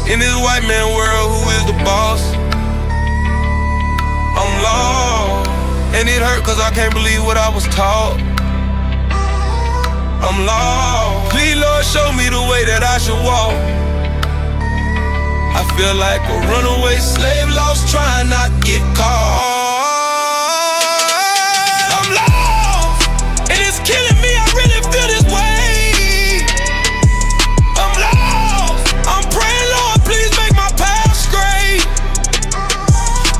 In this white man world, who is the boss? I'm lost, and it hurt cause I can't believe what I was taught. I'm lost. Please, Lord, show me the way that I should walk. I feel like a runaway slave lost trying not to get caught. I'm lost, and it's killing me, I really feel this way. I'm lost, I'm praying, Lord, please make my path straight.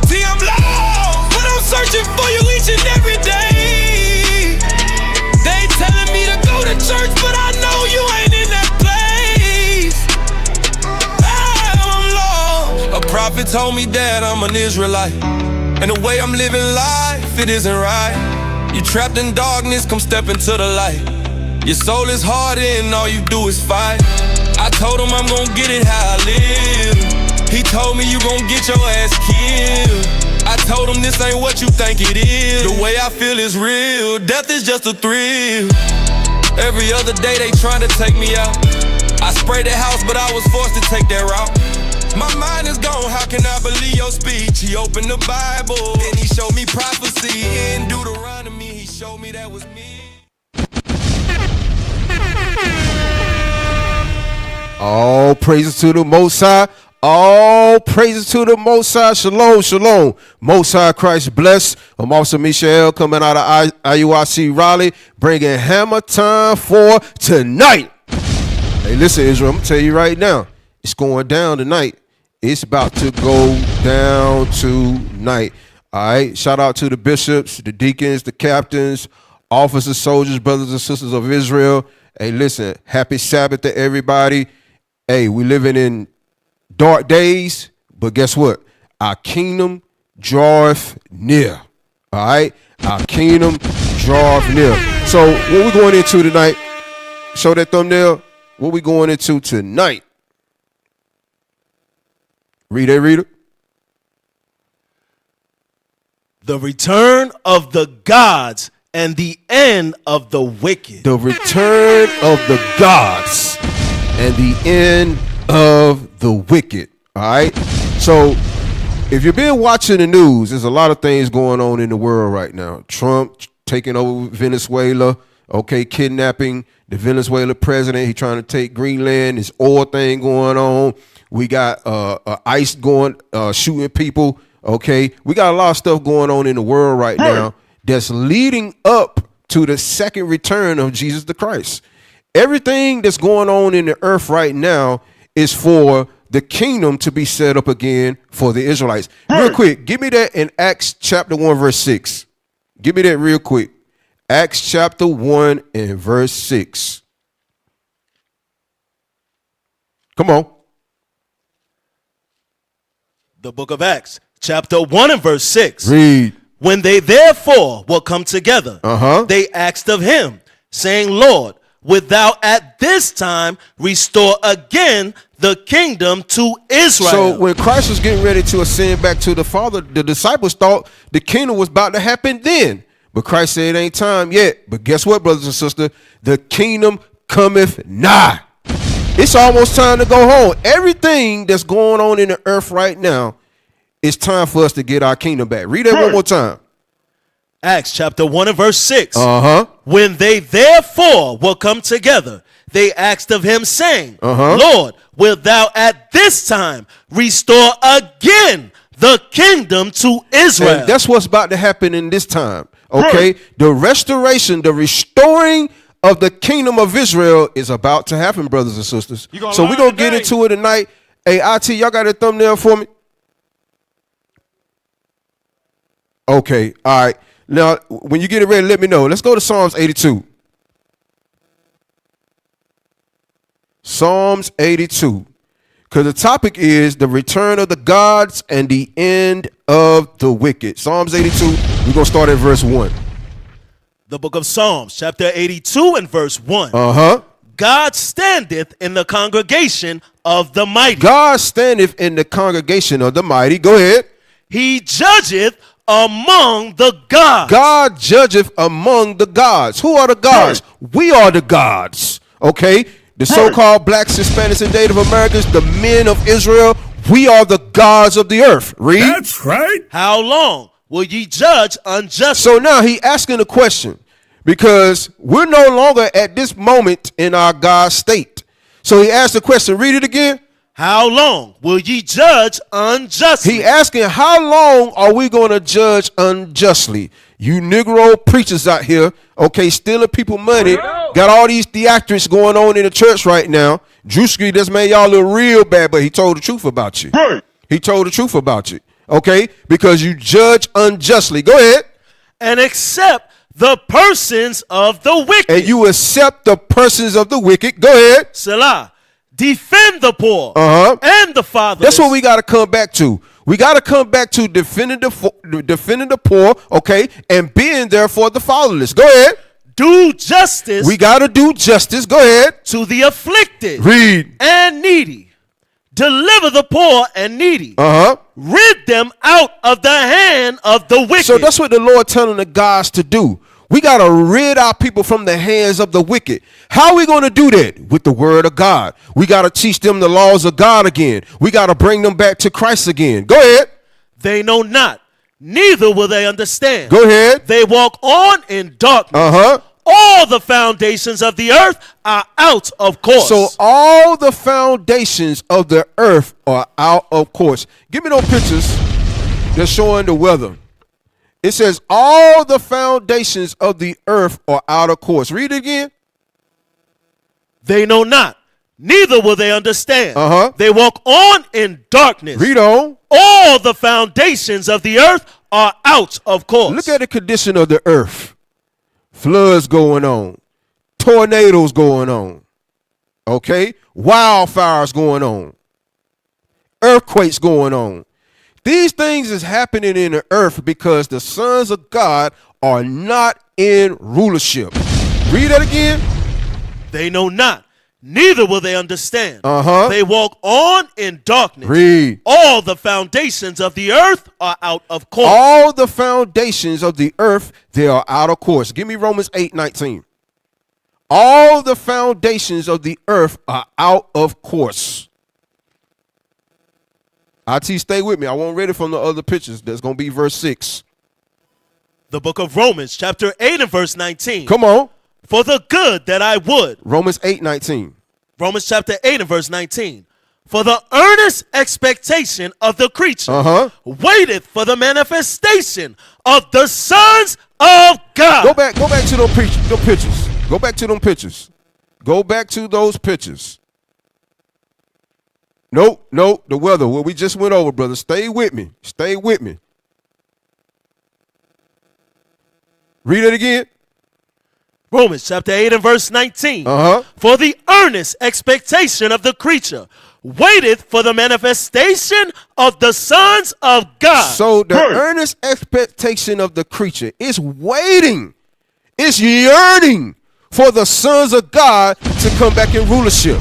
See, I'm lost, but I'm searching for you each and every day. They telling me to go to church, but I know you ain't in that place. I'm lost. A prophet told me that I'm an Israelite, and the way I'm living life, it isn't right. You trapped in darkness, come step into the light. Your soul is hardened, all you do is fight. I told him I'm gon' get it how I live. He told me you gon' get your ass killed. I told him this ain't what you think it is. The way I feel is real, death is just a thrill. Every other day they trying to take me out. I sprayed the house, but I was forced to take that route. My mind is gone, how can I believe your speech? He opened the Bible, and he showed me prophecy. In Deuteronomy, he showed me that was me. All praises to the Most High. All praises to the Most High. Shalom, shalom. Most High Christ bless. I'm Officer Michelle coming out of IUIC Raleigh, bringing hammer time for tonight. Hey, listen, Israel, I'm going to tell you right now, it's going down tonight. It's about to go down tonight. All right. Shout out to the bishops, the deacons, the captains, officers, soldiers, brothers and sisters of Israel. Hey, listen, happy Sabbath to everybody. Hey, we living in dark days, but guess what? Our kingdom draweth near. All right. Our kingdom draweth near. So what we going into tonight? Show that thumbnail. What we going into tonight? Read it, reader. The return of the gods and the end of the wicked. The return of the gods and the end of the wicked. All right. So if you've been watching the news, there's a lot of things going on in the world right now. Trump taking over Venezuela. Okay, kidnapping the Venezuela president. He's trying to take Greenland. This oil thing going on. We got ICE going, shooting people. Okay, we got a lot of stuff going on in the world right now that's leading up to the second return of Jesus the Christ. Everything that's going on in the earth right now is for the kingdom to be set up again for the Israelites. Real quick, give me that in Acts chapter 1, verse 6. Give me that real quick. Acts chapter 1 and verse 6. Come on. The book of Acts, chapter 1 and verse 6. Read. When they therefore were come together, they asked of him, saying, Lord, wilt thou at this time restore again the kingdom to Israel? So when Christ was getting ready to ascend back to the Father, the disciples thought the kingdom was about to happen then. But Christ said it ain't time yet. But guess what, brothers and sisters? The kingdom cometh nigh. It's almost time to go home. Everything that's going on in the earth right now, it's time for us to get our kingdom back. Read that one more time. Acts chapter 1 and verse 6. When they therefore were come together, they asked of him, saying, Lord, wilt thou at this time restore again the kingdom to Israel? And that's what's about to happen in this time. Okay, the restoration, the restoring of the kingdom of Israel is about to happen, brothers and sisters. So we're going to get into it tonight. Hey, IT, y'all got a thumbnail for me? Okay, all right. Now, when you get it ready, let me know. Let's go to Psalms 82. Psalms 82. Because the topic is the return of the gods and the end of the wicked. Psalms 82, we're going to start at verse 1. The book of Psalms, chapter 82 and verse 1. God standeth in the congregation of the mighty. God standeth in the congregation of the mighty. Go ahead. He judgeth among the gods. God judgeth among the gods. Who are the gods? We are the gods. Okay. the so-called blacks, Hispanics, and Native Americans, the men of Israel, we are the gods of the earth. Read. That's right. How long will ye judge unjustly? So now he asking a question because we're no longer at this moment in our God state. So he asked the question. Read it again. How long will ye judge unjustly? He asking, how long are we going to judge unjustly? You Negro preachers out here, okay, stealing people money, got all these theatrics going on in the church right now. Drewski just made y'all look real bad, but he told the truth about you. Right. He told the truth about you, okay, because you judge unjustly. Go ahead. And accept the persons of the wicked. And you accept the persons of the wicked. Go ahead. Selah. Defend the poor and the fatherless. That's what we got to come back to. We got to come back to defending the poor, okay, and being there for the fatherless. Go ahead. Do justice. We got to do justice. Go ahead. To the afflicted. Read. And needy. Deliver the poor and needy. Rid them out of the hand of the wicked. So that's what the Lord telling the guys to do. We got to rid our people from the hands of the wicked. How are we going to do that? With the word of God. We got to teach them the laws of God again. We got to bring them back to Christ again. Go ahead. They know not, neither will they understand. Go ahead. They walk on in darkness. All the foundations of the earth are out of course. So all the foundations of the earth are out of course. Give me those pictures that's showing the weather. It says all the foundations of the earth are out of course. Read it again. They know not, neither will they understand. They walk on in darkness. Read on. All the foundations of the earth are out of course. Look at the condition of the earth. Floods going on. Tornadoes going on. Okay? Wildfires going on. Earthquakes going on. These things is happening in the earth because the sons of God are not in rulership. Read that again. They know not, neither will they understand. They walk on in darkness. Read. All the foundations of the earth are out of course. All the foundations of the earth, they are out of course. Give me Romans 8:19. All the foundations of the earth are out of course. IT, stay with me. I won't read it from the other pictures. There's going to be verse 6. The book of Romans, chapter 8 and verse 19. Come on. For the good that I would. Romans 8:19. Romans chapter 8 and verse 19. For the earnest expectation of the creature waiteth for the manifestation of the sons of God. Go back to them pictures. Go back to them pictures. Go back to those pictures. Nope, the weather, what we just went over, brother. Stay with me. Stay with me. Read it again. Romans chapter 8 and verse 19. For the earnest expectation of the creature waiteth for the manifestation of the sons of God. So the earnest expectation of the creature is waiting. It's yearning for the sons of God to come back in rulership.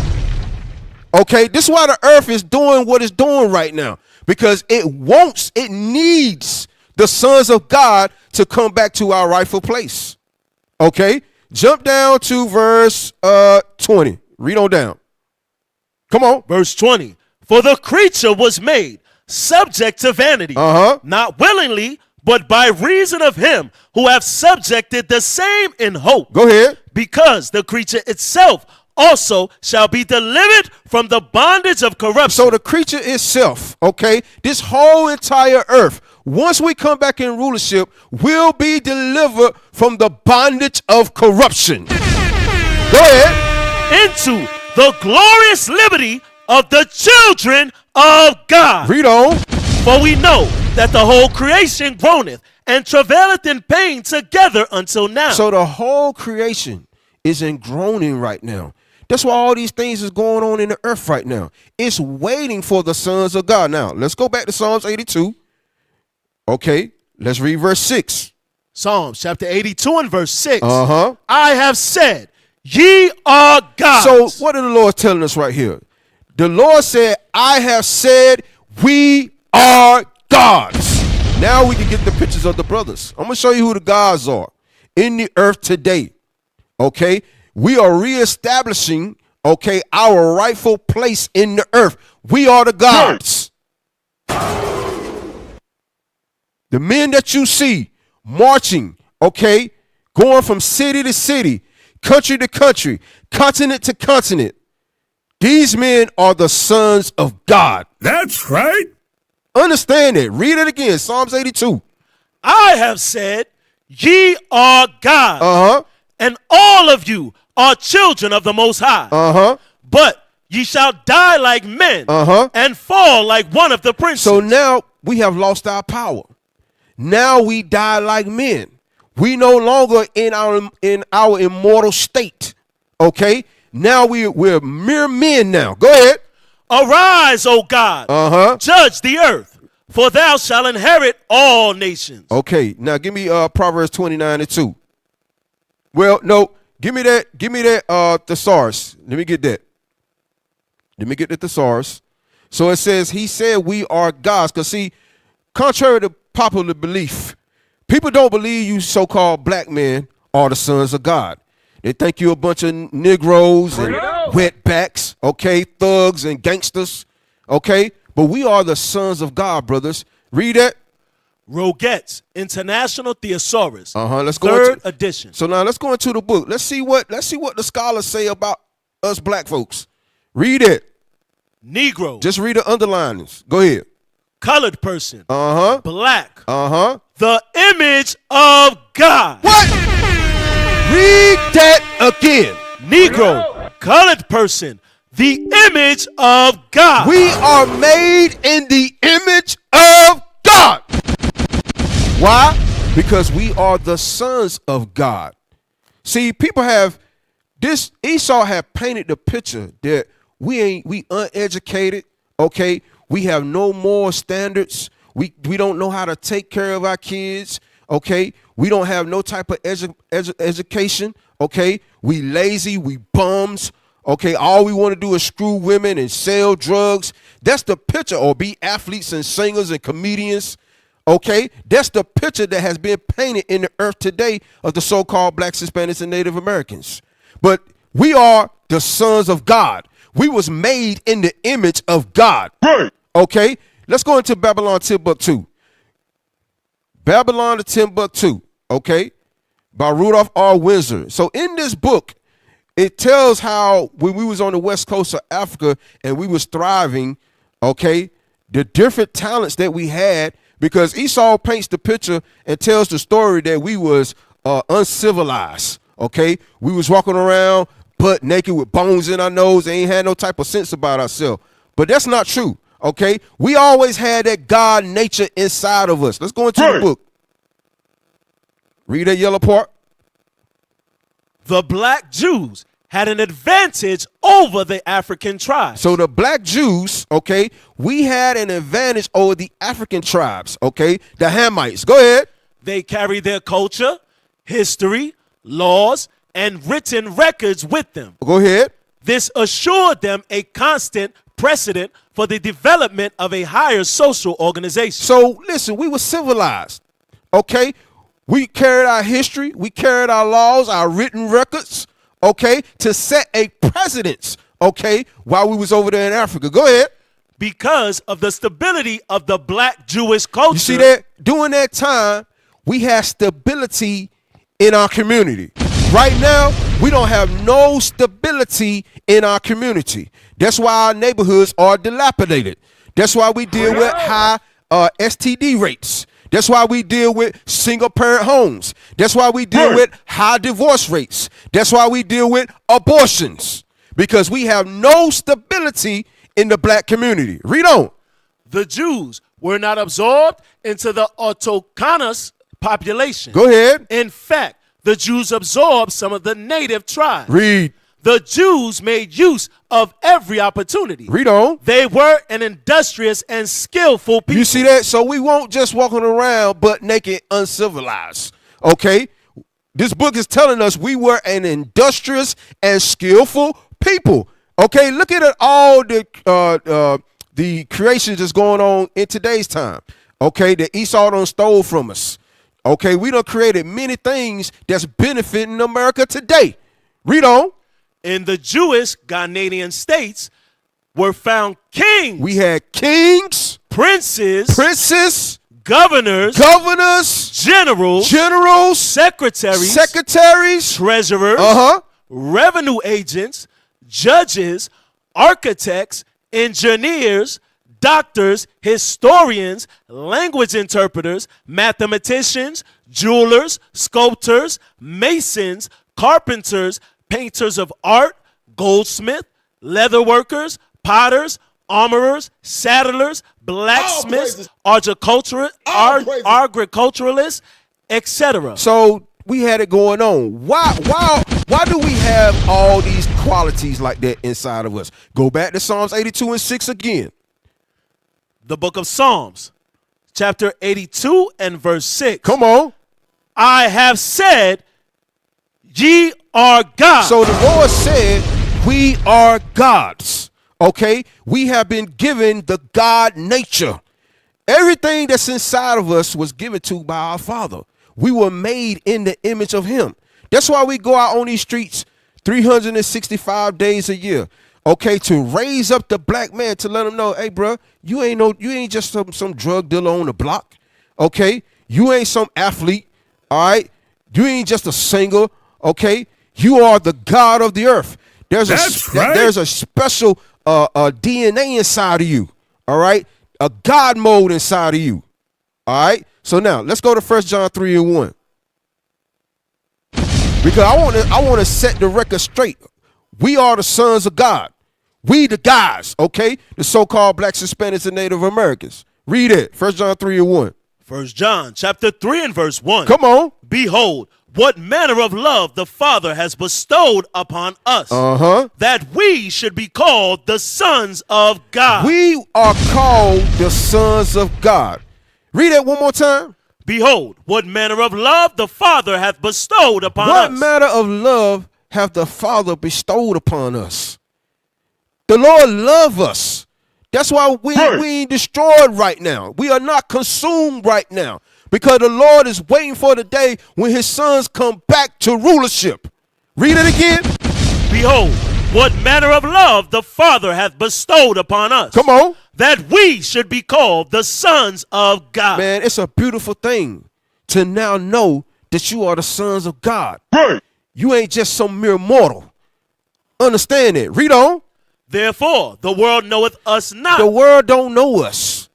Okay, this is why the earth is doing what it's doing right now. Because it needs the sons of God to come back to our rightful place. Okay, jump down to verse 20. Read on down. Come on. Verse 20. For the creature was made subject to vanity, not willingly, but by reason of him who have subjected the same in hope. Go ahead. Because the creature itself also shall be delivered from the bondage of corruption. So the creature itself, okay, this whole entire earth, once we come back in rulership, will be delivered from the bondage of corruption. Go ahead. Into the glorious liberty of the children of God. Read on. For we know that the whole creation groaneth and travaileth in pain together until now. So the whole creation is in groaning right now. That's why all these things is going on in the earth right now. It's waiting for the sons of God. Now, let's go back to Psalms 82. Okay, let's read verse 6. Psalms chapter 82 and verse 6. I have said, ye are gods. So what are the Lord telling us right here? The Lord said, I have said, we are gods. Now we can get the pictures of the brothers. I'm going to show you who the gods are in the earth today. Okay, we are reestablishing okay, our rightful place in the earth. We are the gods. The men that you see marching, okay, going from city to city, country to country, continent to continent, these men are the sons of God. That's right. Understand it. Read it again. Psalms 82. I have said, ye are God, and all of you are children of the Most High. But ye shall die like men and fall like one of the princes. So now we have lost our power. Now we die like men. We no longer in our immortal state. Okay? Now we're mere men now. Go ahead. Arise, O God. Judge the earth, for thou shalt inherit all nations. Okay, now give me Proverbs 29:2. Well, no, give me that thesaurus. Let me get that. Let me get the thesaurus. So it says, he said we are gods. Because see, contrary to popular belief, people don't believe you so-called black men are the sons of God. They think you a bunch of Negroes and wetbacks, okay, thugs and gangsters, okay? But we are the sons of God, brothers. Read that. Roget's International Thesaurus. Let's go third edition. So now let's go into the book. Let's see what the scholars say about us black folks. Read it. Negro. Just read the underlinings. Go ahead. Colored person. Black. The image of God. What? Read that again. Negro. Colored person. The image of God. We are made in the image of God. Why? Because we are the sons of God. See, people have this. Esau have painted the picture that we uneducated. Okay, we have no moral standards. We don't know how to take care of our kids. Okay, we don't have no type of education. Okay, we lazy. We bums. Okay, all we want to do is screw women and sell drugs. That's the picture, or be athletes and singers and comedians. Okay, that's the picture that has been painted in the earth today of the so-called blacks, Hispanics, and Native Americans. But we are the sons of God. We was made in the image of God. Right. Okay, let's go into Babylon Timbuktu. Babylon to Timbuktu, okay, by Rudolph R. Windsor. So in this book, it tells how when we was on the west coast of Africa and we was thriving, okay, the different talents that we had, because Esau paints the picture and tells the story that we was uncivilized, okay? We was walking around butt naked with bones in our nose and ain't had no type of sense about ourselves. But that's not true, okay? We always had that God nature inside of us. Let's go into the book. Read that yellow part. The black Jews had an advantage over the African tribes. So the black Jews, okay, we had an advantage over the African tribes, okay, the Hamites. Go ahead. They carried their culture, history, laws, and written records with them. Go ahead. This assured them a constant precedent for the development of a higher social organization. So listen, we were civilized, okay? We carried our history, we carried our laws, our written records, okay, to set a precedence, okay, while we was over there in Africa. Go ahead. Because of the stability of the black Jewish culture. You see that? During that time, we had stability in our community. Right now, we don't have no stability in our community. That's why our neighborhoods are dilapidated. That's why we deal with high STD rates. That's why we deal with single-parent homes. That's why we deal with high divorce rates. That's why we deal with abortions, because we have no stability in the black community. Read on. The Jews were not absorbed into the autochthonous population. Go ahead. In fact, the Jews absorbed some of the native tribes. Read. The Jews made use of every opportunity. Read on. They were an industrious and skillful people. You see that? So we won't just walking around butt naked, uncivilized. Okay? This book is telling us we were an industrious and skillful people. Okay? Look at all the creations that's going on in today's time. Okay? That Esau done stole from us. Okay? We done created many things that's benefiting America today. Read on. In the Jewish Ghanaian states were found kings. We had kings, princes, governors, generals, secretaries, treasurers, revenue agents, judges, architects, engineers, doctors, historians, language interpreters, mathematicians, jewelers, sculptors, masons, carpenters, painters of art, goldsmith, leather workers, potters, armorers, saddlers, blacksmiths, agriculturalists, etc. So we had it going on. Why do we have all these qualities like that inside of us? Go back to Psalms 82:6 again. The book of Psalms, chapter 82 and verse 6. Come on. I have said, ye are God. So the Lord said, we are gods. Okay? We have been given the God nature. Everything that's inside of us was given to by our Father. We were made in the image of him. That's why we go out on these streets 365 days a year. Okay, to raise up the black man, to let him know, hey, bro, you ain't just some drug dealer on the block. Okay, you ain't some athlete. All right, you ain't just a singer. Okay, you are the God of the earth. There's a special DNA inside of you. All right, a God mode inside of you. All right, so now let's go to 1 John 3:1. Because I want to set the record straight. We are the sons of God. We the guys, okay? The so-called blacks, Hispanics, and Native Americans. Read it. 1 John 3:1. 1 John chapter 3 and verse 1. Come on. Behold, what manner of love the Father has bestowed upon us, that we should be called the sons of God. We are called the sons of God. Read that one more time. Behold, what manner of love the Father hath bestowed upon us. What manner of love hath the Father bestowed upon us? The Lord loves us. That's why we ain't destroyed right now. We are not consumed right now. Because the Lord is waiting for the day when his sons come back to rulership. Read it again. Behold, what manner of love the Father hath bestowed upon us. Come on. That we should be called the sons of God. Man, it's a beautiful thing to now know that you are the sons of God. You ain't just some mere mortal. Understand it. Read on. Therefore, the world knoweth us not. The world don't know us.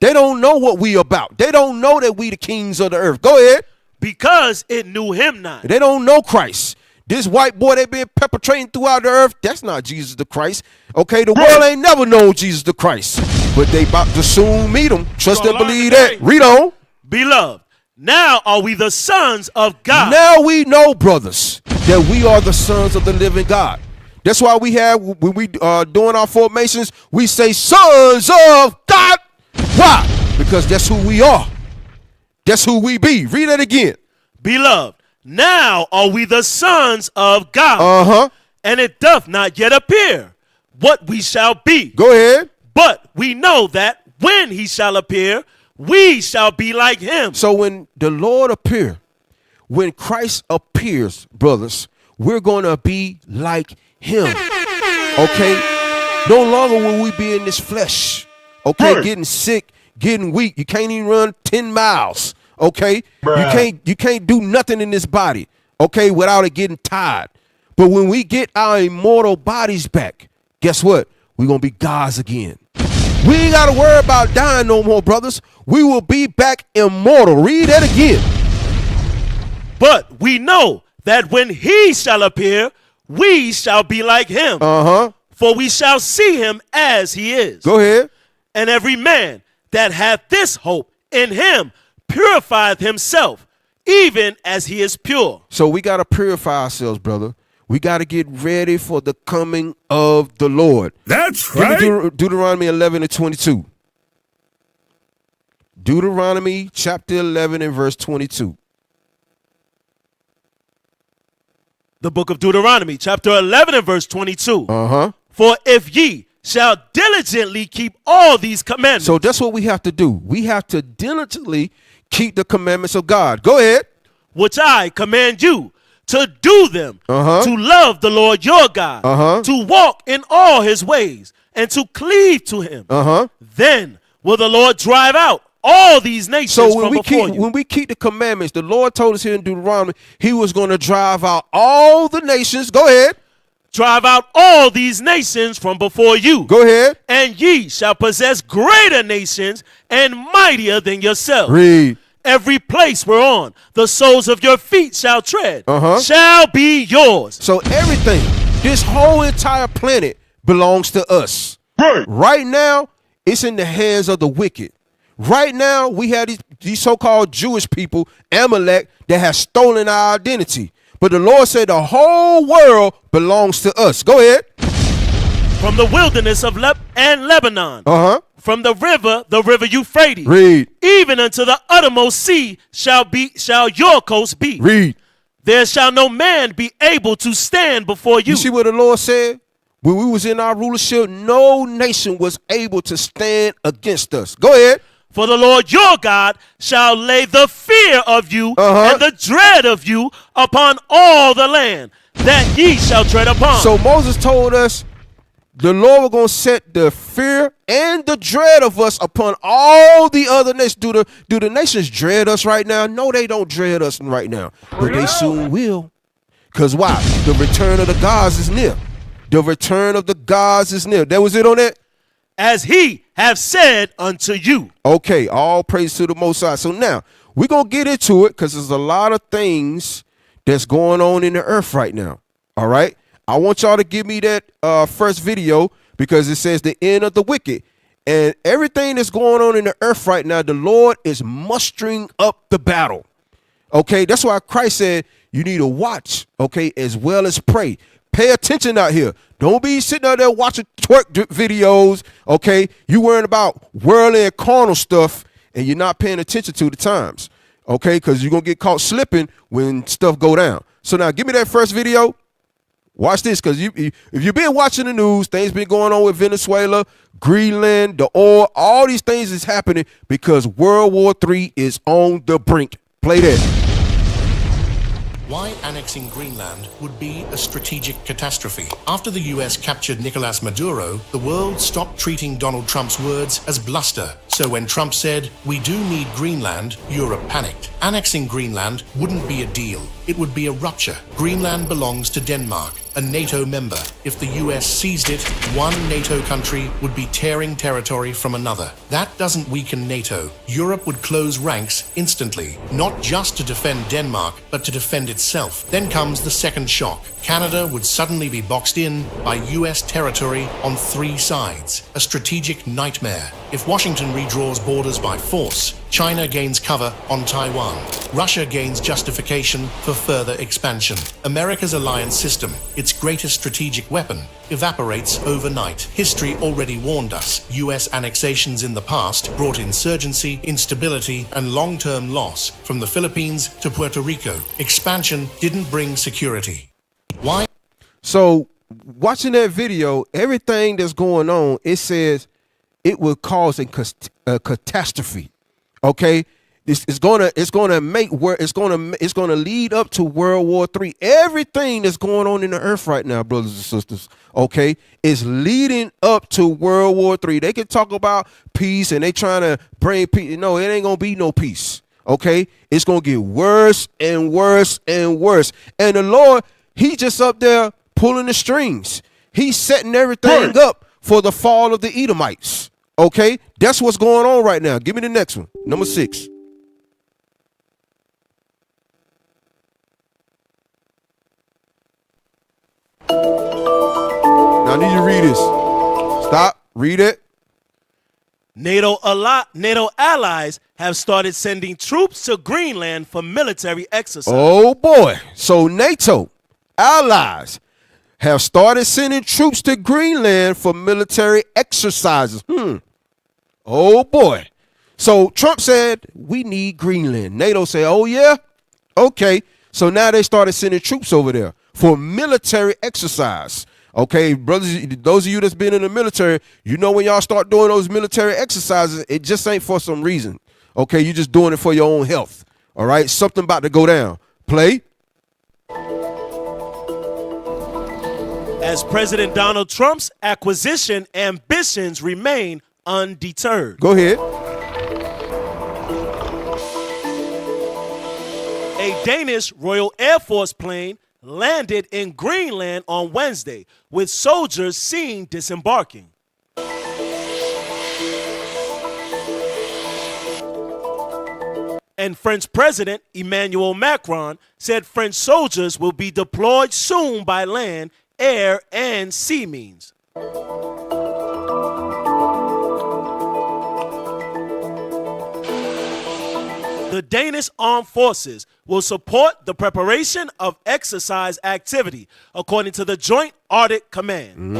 They don't know what we about. They don't know that we the kings of the earth. Go ahead. Because it knew him not. They don't know Christ. This white boy they been perpetrating throughout the earth, that's not Jesus the Christ. Okay, the world ain't never known Jesus the Christ. But they about to soon meet him. Trust and believe that. Read on. Beloved, now are we the sons of God. Now we know, brothers, that we are the sons of the living God. That's why we have, when we doing our formations, we say sons of God. Why? Because that's who we are. That's who we be. Read it again. Beloved, now are we the sons of God. And it doth not yet appear what we shall be. Go ahead. But we know that when he shall appear, we shall be like him. So when the Lord appears, when Christ appears, brothers, we're going to be like him. Okay? No longer will we be in this flesh. Okay? Getting sick, getting weak. You can't even run 10 miles. Okay? You can't do nothing in this body. Okay? Without it getting tired. But when we get our immortal bodies back, guess what? We're going to be gods again. We ain't got to worry about dying no more, brothers. We will be back immortal. Read that again. But we know that when he shall appear, we shall be like him. For we shall see him as he is. Go ahead. And every man that hath this hope in him purifieth himself, even as he is pure. So we got to purify ourselves, brother. We got to get ready for the coming of the Lord. That's right. Deuteronomy 11 and 22. Deuteronomy chapter 11 and verse 22. The book of Deuteronomy chapter 11 and verse 22. For if ye shall diligently keep all these commandments. So that's what we have to do. We have to diligently keep the commandments of God. Go ahead. Which I command you to do them, to love the Lord your God, to walk in all his ways, and to cleave to him. Then will the Lord drive out all these nations from before you. When we keep the commandments, the Lord told us here in Deuteronomy, he was going to drive out all the nations. Go ahead. Drive out all these nations from before you. Go ahead. And ye shall possess greater nations and mightier than yourselves. Read. Every place whereon the soles of your feet shall tread shall be yours. So everything, this whole entire planet belongs to us. Right now, it's in the hands of the wicked. Right now, we have these so-called Jewish people, Amalek, that has stolen our identity. But the Lord said the whole world belongs to us. Go ahead. From the wilderness of Lebanon, from the river Euphrates, read, even unto the uttermost sea shall your coast be. Read. There shall no man be able to stand before you. You see what the Lord said? When we was in our rulership, no nation was able to stand against us. Go ahead. For the Lord your God shall lay the fear of you and the dread of you upon all the land that ye shall tread upon. So Moses told us the Lord was going to set the fear and the dread of us upon all the other nations. Do the nations dread us right now? No, they don't dread us right now. But they soon will. Because why? The return of the gods is near. The return of the gods is near. That was it on that? As he have said unto you. Okay, all praise to the Most High. So now, we're going to get into it because there's a lot of things that's going on in the earth right now. All right? I want y'all to give me that first video because it says the end of the wicked. And everything that's going on in the earth right now, the Lord is mustering up the battle. Okay, that's why Christ said you need to watch, okay, as well as pray. Pay attention out here. Don't be sitting out there watching twerk videos, okay? You worrying about worldly and carnal stuff, and you're not paying attention to the times, okay? Because you're going to get caught slipping when stuff go down. So now give me that first video. Watch this, because if you've been watching the news, things been going on with Venezuela, Greenland, the oil, all these things is happening because World War III is on the brink. Play that. Why annexing Greenland would be a strategic catastrophe. After the US captured Nicolas Maduro, the world stopped treating Donald Trump's words as bluster. So when Trump said, "We do need Greenland," Europe panicked. Annexing Greenland wouldn't be a deal. It would be a rupture. Greenland belongs to Denmark, a NATO member. If the US seized it, one NATO country would be tearing territory from another. That doesn't weaken NATO. Europe would close ranks instantly, not just to defend Denmark, but to defend itself. Then comes the second shock. Canada would suddenly be boxed in by US territory on 3 sides. A strategic nightmare. If Washington redraws borders by force, China gains cover on Taiwan. Russia gains justification for further expansion. America's alliance system, its greatest strategic weapon, evaporates overnight. History already warned us. US annexations in the past brought insurgency, instability, and long-term loss from the Philippines to Puerto Rico. Expansion didn't bring security. Why? So watching that video, everything that's going on, it says it will cause a catastrophe. Okay, it's gonna lead up to World War III. Everything that's going on in the earth right now, brothers and sisters, okay, is leading up to World War III. They can talk about peace and they trying to bring peace. No, it ain't gonna be no peace. Okay, it's gonna get worse and worse and worse. And the Lord, He just up there pulling the strings. He's setting everything up for the fall of the Edomites. Okay, that's what's going on right now. Give me the next one, number 6. Now I need you to read this. Stop, read it. NATO allies have started sending troops to Greenland for military exercise. Oh boy, so NATO allies have started sending troops to Greenland for military exercises. Oh boy. So Trump said, we need Greenland. NATO said, oh yeah? Okay. So now they started sending troops over there for military exercise. Okay, brothers, those of you that's been in the military, you know when y'all start doing those military exercises, it just ain't for some reason. Okay, you're just doing it for your own health. All right, something about to go down. Play. as President Donald Trump's acquisition ambitions remain undeterred. Go ahead. A Danish Royal Air Force plane landed in Greenland on Wednesday, with soldiers seen disembarking. And French President Emmanuel Macron said French soldiers will be deployed soon by land, air, and sea means. The Danish Armed Forces will support the preparation of exercise activity, according to the Joint Arctic Command.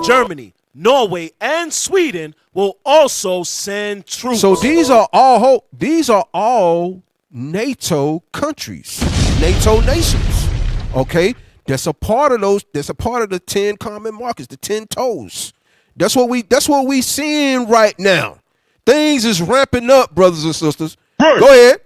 Germany, Norway, and Sweden will also send troops. So these are all NATO countries, NATO nations. Okay, that's a part of those. That's a part of the 10 common markets, the 10 toes. That's what we seeing right now. Things is ramping up, brothers and sisters. Right. Go ahead.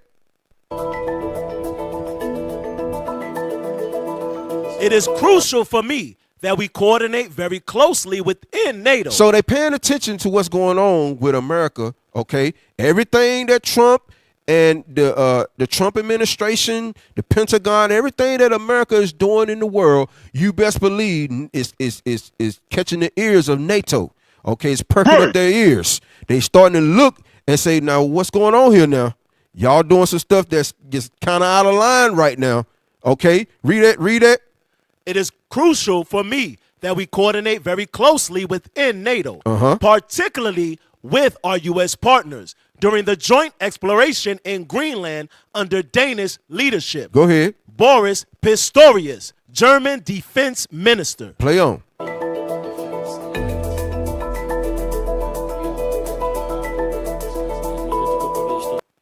It is crucial for me that we coordinate very closely within NATO. So they paying attention to what's going on with America, okay? Everything that Trump and the Trump administration, the Pentagon, everything that America is doing in the world, you best believe is catching the ears of NATO. Okay, it's perking up their ears. They starting to look and say, now what's going on here now? Y'all doing some stuff that's just kind of out of line right now. Okay, read it. It is crucial for me that we coordinate very closely within NATO, particularly with our U.S. partners during the joint exploration in Greenland under Danish leadership. Go ahead. Boris Pistorius, German defense minister. Play on.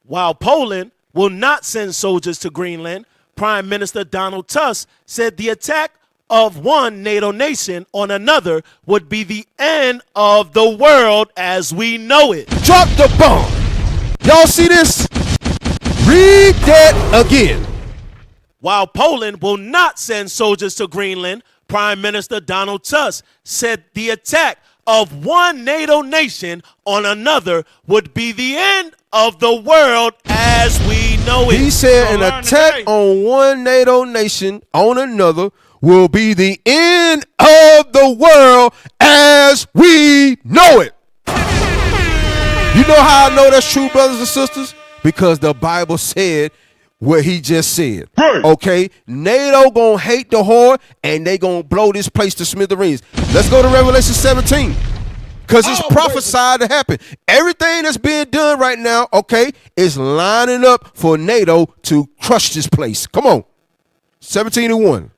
While Poland will not send soldiers to Greenland, Prime Minister Donald Tusk said the attack of one NATO nation on another would be the end of the world as we know it. Drop the bomb. Y'all see this? Read that again. While Poland will not send soldiers to Greenland, Prime Minister Donald Tusk said the attack of one NATO nation on another would be the end of the world as we know it. He said an attack on one NATO nation on another will be the end of the world as we know it. You know how I know that's true, brothers and sisters? Because the Bible said what he just said. Okay? NATO gonna hate the whore and they gonna blow this place to smithereens. Let's go to Revelation 17. Because it's prophesied to happen. Everything that's being done right now, okay, is lining up for NATO to crush this place. Come on. 17:1.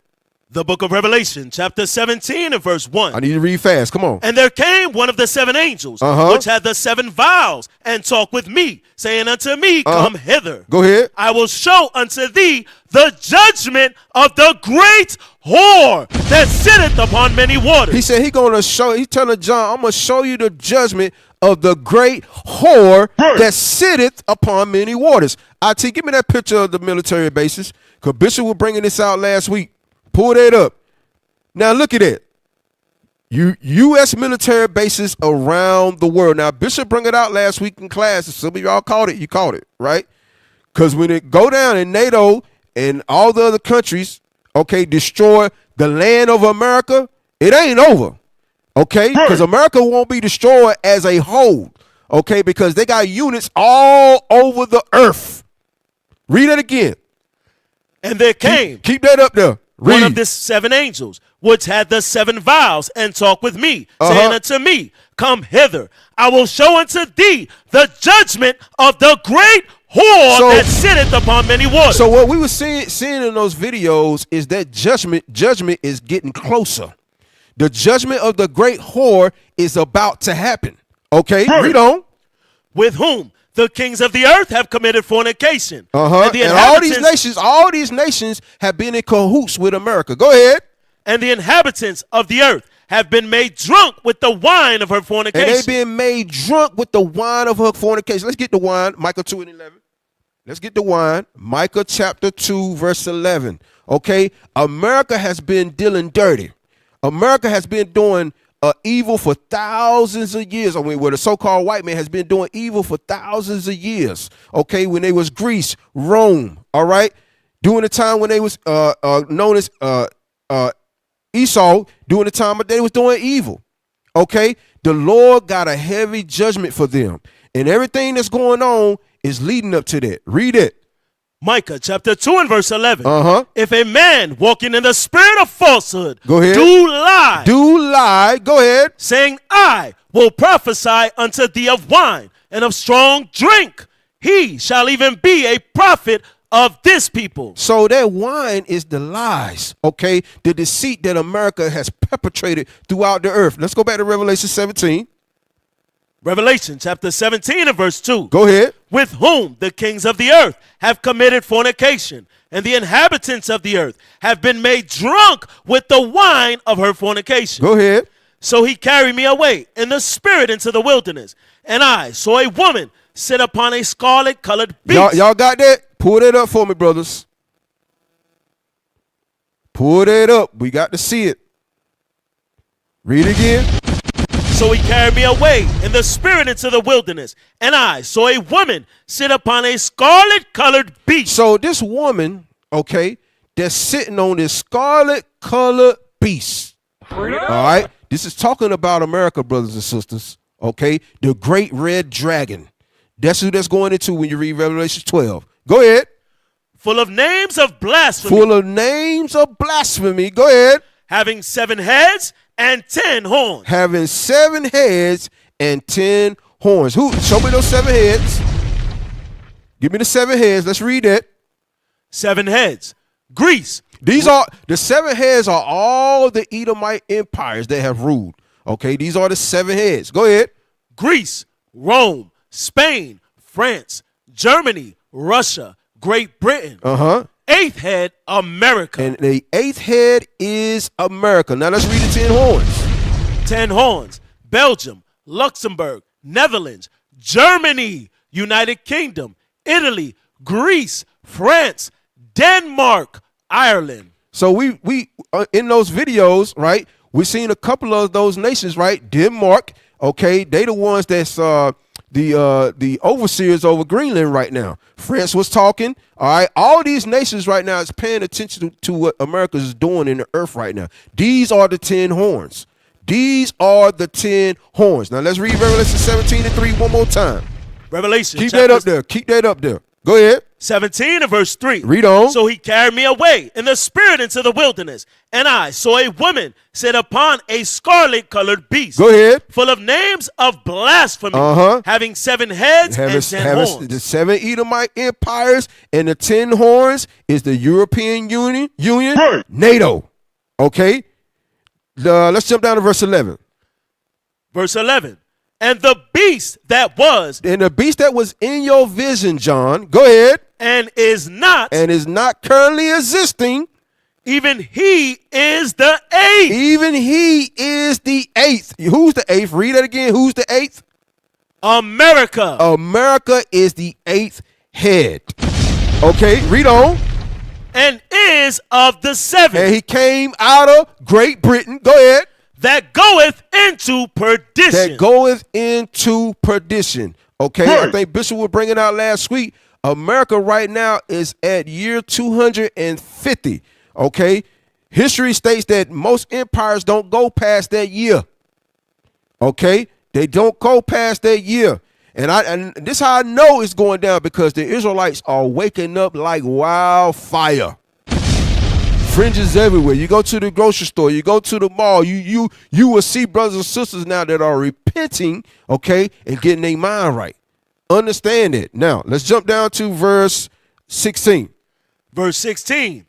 The book of Revelation, chapter 17 and verse 1. I need to read fast. Come on. And there came one of the 7 angels, which had the 7 vials, and talked with me, saying unto me, come hither. Go ahead. I will show unto thee the judgment of the great whore that sitteth upon many waters. He said he telling John, I'm going to show you the judgment of the great whore that sitteth upon many waters. IT, give me that picture of the military bases, because Bishop was bringing this out last week. Pull that up. Now look at it. U.S. military bases around the world. Now Bishop brought it out last week in class. Some of y'all caught it. You caught it, right? Because when it go down in NATO and all the other countries, okay, destroy the land of America, it ain't over, okay? Because America won't be destroyed as a whole, okay? Because they got units all over the earth. Read it again. And there came. Keep that up there. Read. One of the 7 angels, which had the 7 vials, and talked with me, saying unto me, come hither. I will show unto thee the judgment of the great whore that sitteth upon many waters. So what we were seeing in those videos is that judgment is getting closer. The judgment of the great whore is about to happen. Okay, read on. With whom the kings of the earth have committed fornication. And all these nations have been in cahoots with America. Go ahead. And the inhabitants of the earth have been made drunk with the wine of her fornication. And they've been made drunk with the wine of her fornication. Let's get the wine. Micah 2:11. Let's get the wine. Micah chapter 2, verse 11. Okay, America has been dealing dirty. America has been doing evil for thousands of years. I mean, where the so-called white man has been doing evil for thousands of years. Okay, when they was Greece, Rome, all right? During the time when they was known as Esau, during the time they was doing evil. Okay, the Lord got a heavy judgment for them. And everything that's going on is leading up to that. Read it. Micah chapter 2 and verse 11. If a man walking in the spirit of falsehood Go ahead. do lie, go ahead, saying, I will prophesy unto thee of wine and of strong drink, he shall even be a prophet of this people. So that wine is the lies, okay? The deceit that America has perpetrated throughout the earth. Let's go back to Revelation 17. Revelation chapter 17 and verse 2. Go ahead. With whom the kings of the earth have committed fornication, and the inhabitants of the earth have been made drunk with the wine of her fornication. Go ahead. So he carried me away in the spirit into the wilderness, and I saw a woman sit upon a scarlet-colored beast. Y'all got that? Pull that up for me, brothers. Pull that up. We got to see it. Read it again. So he carried me away in the spirit into the wilderness, and I saw a woman sit upon a scarlet-colored beast. So this woman, okay, that's sitting on this scarlet-colored beast. All right? This is talking about America, brothers and sisters, okay? The great red dragon. That's who that's going into when you read Revelation 12. Go ahead. Full of names of blasphemy. Full of names of blasphemy. Go ahead. Having 7 heads and 10 horns. Having 7 heads and 10 horns. Who? Show me those 7 heads. Give me the 7 heads. Let's read that. 7 heads. Greece. These are the 7 heads are all the Edomite empires that have ruled. Okay, these are the 7 heads. Go ahead. Greece, Rome, Spain, France, Germany, Russia, Great Britain. 8th head, America. And the 8th head is America. Now let's read the 10 horns. 10 horns. Belgium, Luxembourg, Netherlands, Germany, United Kingdom, Italy, Greece, France, Denmark, Ireland. So we in those videos, right, we've seen a couple of those nations, right? Denmark, okay, they the ones that's the overseers over Greenland right now. France was talking, all right? All these nations right now is paying attention to what America is doing in the earth right now. These are the 10 horns. These are the 10 horns. Now let's read Revelation 17 and 3 one more time. Revelation. Keep that up there. Keep that up there. Go ahead. 17 and verse 3. Read on. So he carried me away in the spirit into the wilderness, and I saw a woman sit upon a scarlet-colored beast. Go ahead. Full of names of blasphemy, having 7 heads and 10 horns. The 7 Edomite empires and the 10 horns is the European Union, Right. NATO. Okay. Let's jump down to verse 11. Verse 11. And the beast that was. And the beast that was in your vision, John. Go ahead. And is not. And is not currently existing. Even he is the 8th. Even he is the 8th. Who's the 8th? Read that again. Who's the 8th? America. America is the 8th head. Okay, read on. And is of the 7th. And he came out of Great Britain. Go ahead. That goeth into perdition. That goeth into perdition. Okay, I think Bishop was bringing out last week. America right now is at year 250. Okay, history states that most empires don't go past that year. Okay, they don't go past that year. And this is how I know it's going down, because the Israelites are waking up like wildfire. Fringes everywhere. You go to the grocery store, you go to the mall, you will see brothers and sisters now that are repenting, okay, and getting their mind right. Understand it. Now, let's jump down to verse 16. Verse 16.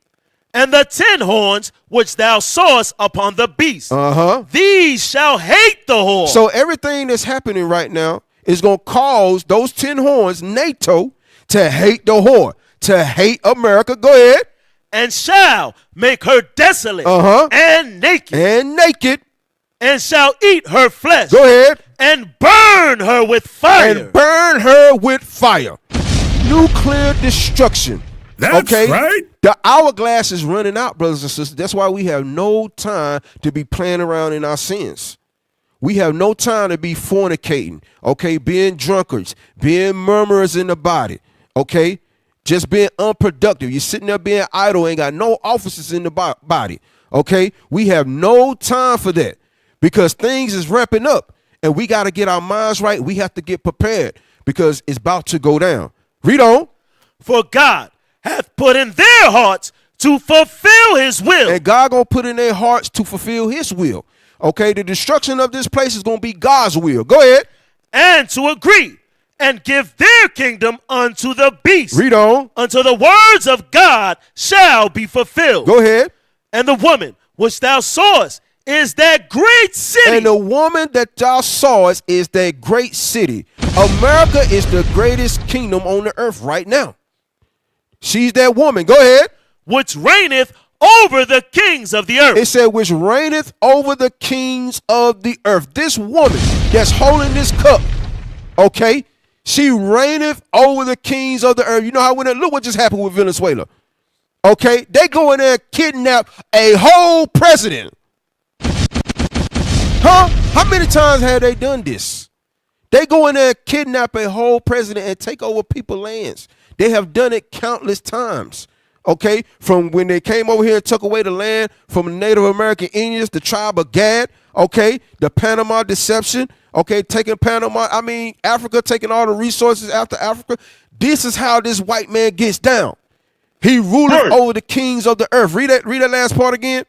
And the 10 horns which thou sawest upon the beast, these shall hate the whore. So everything that's happening right now is going to cause those 10 horns, NATO, to hate the whore, to hate America. Go ahead. And shall make her desolate and naked. And shall eat her flesh. Go ahead. And burn her with fire. And burn her with fire. nuclear destruction. That's right. The hourglass is running out, brothers and sisters. That's why we have no time to be playing around in our sins. We have no time to be fornicating, okay, being drunkards, being murmurers in the body, okay, just being unproductive. You're sitting there being idle, ain't got no offices in the body, okay. We have no time for that because things is ramping up and we got to get our minds right. We have to get prepared because it's about to go down. Read on. For God hath put in their hearts to fulfill his will. And God gonna put in their hearts to fulfill his will. Okay, the destruction of this place is gonna be God's will. Go ahead. And to agree and give their kingdom unto the beast. Read on. Until the words of God shall be fulfilled. Go ahead. And the woman which thou sawest is that great city. And the woman that thou sawest is that great city. America is the greatest kingdom on the earth right now. She's that woman. Go ahead. Which reigneth over the kings of the earth. It said, which reigneth over the kings of the earth. This woman that's holding this cup, okay, she reigneth over the kings of the earth. You know how look what just happened with Venezuela. Okay, they go in there and kidnap a whole president. Huh? How many times have they done this? They go in there and kidnap a whole president and take over people's lands. They have done it countless times, okay? From when they came over here and took away the land from the Native American Indians, the tribe of Gad, okay? The Panama Deception, okay? Taking Africa, taking all the resources after Africa. This is how this white man gets down. He ruleth over the kings of the earth. Read that last part again.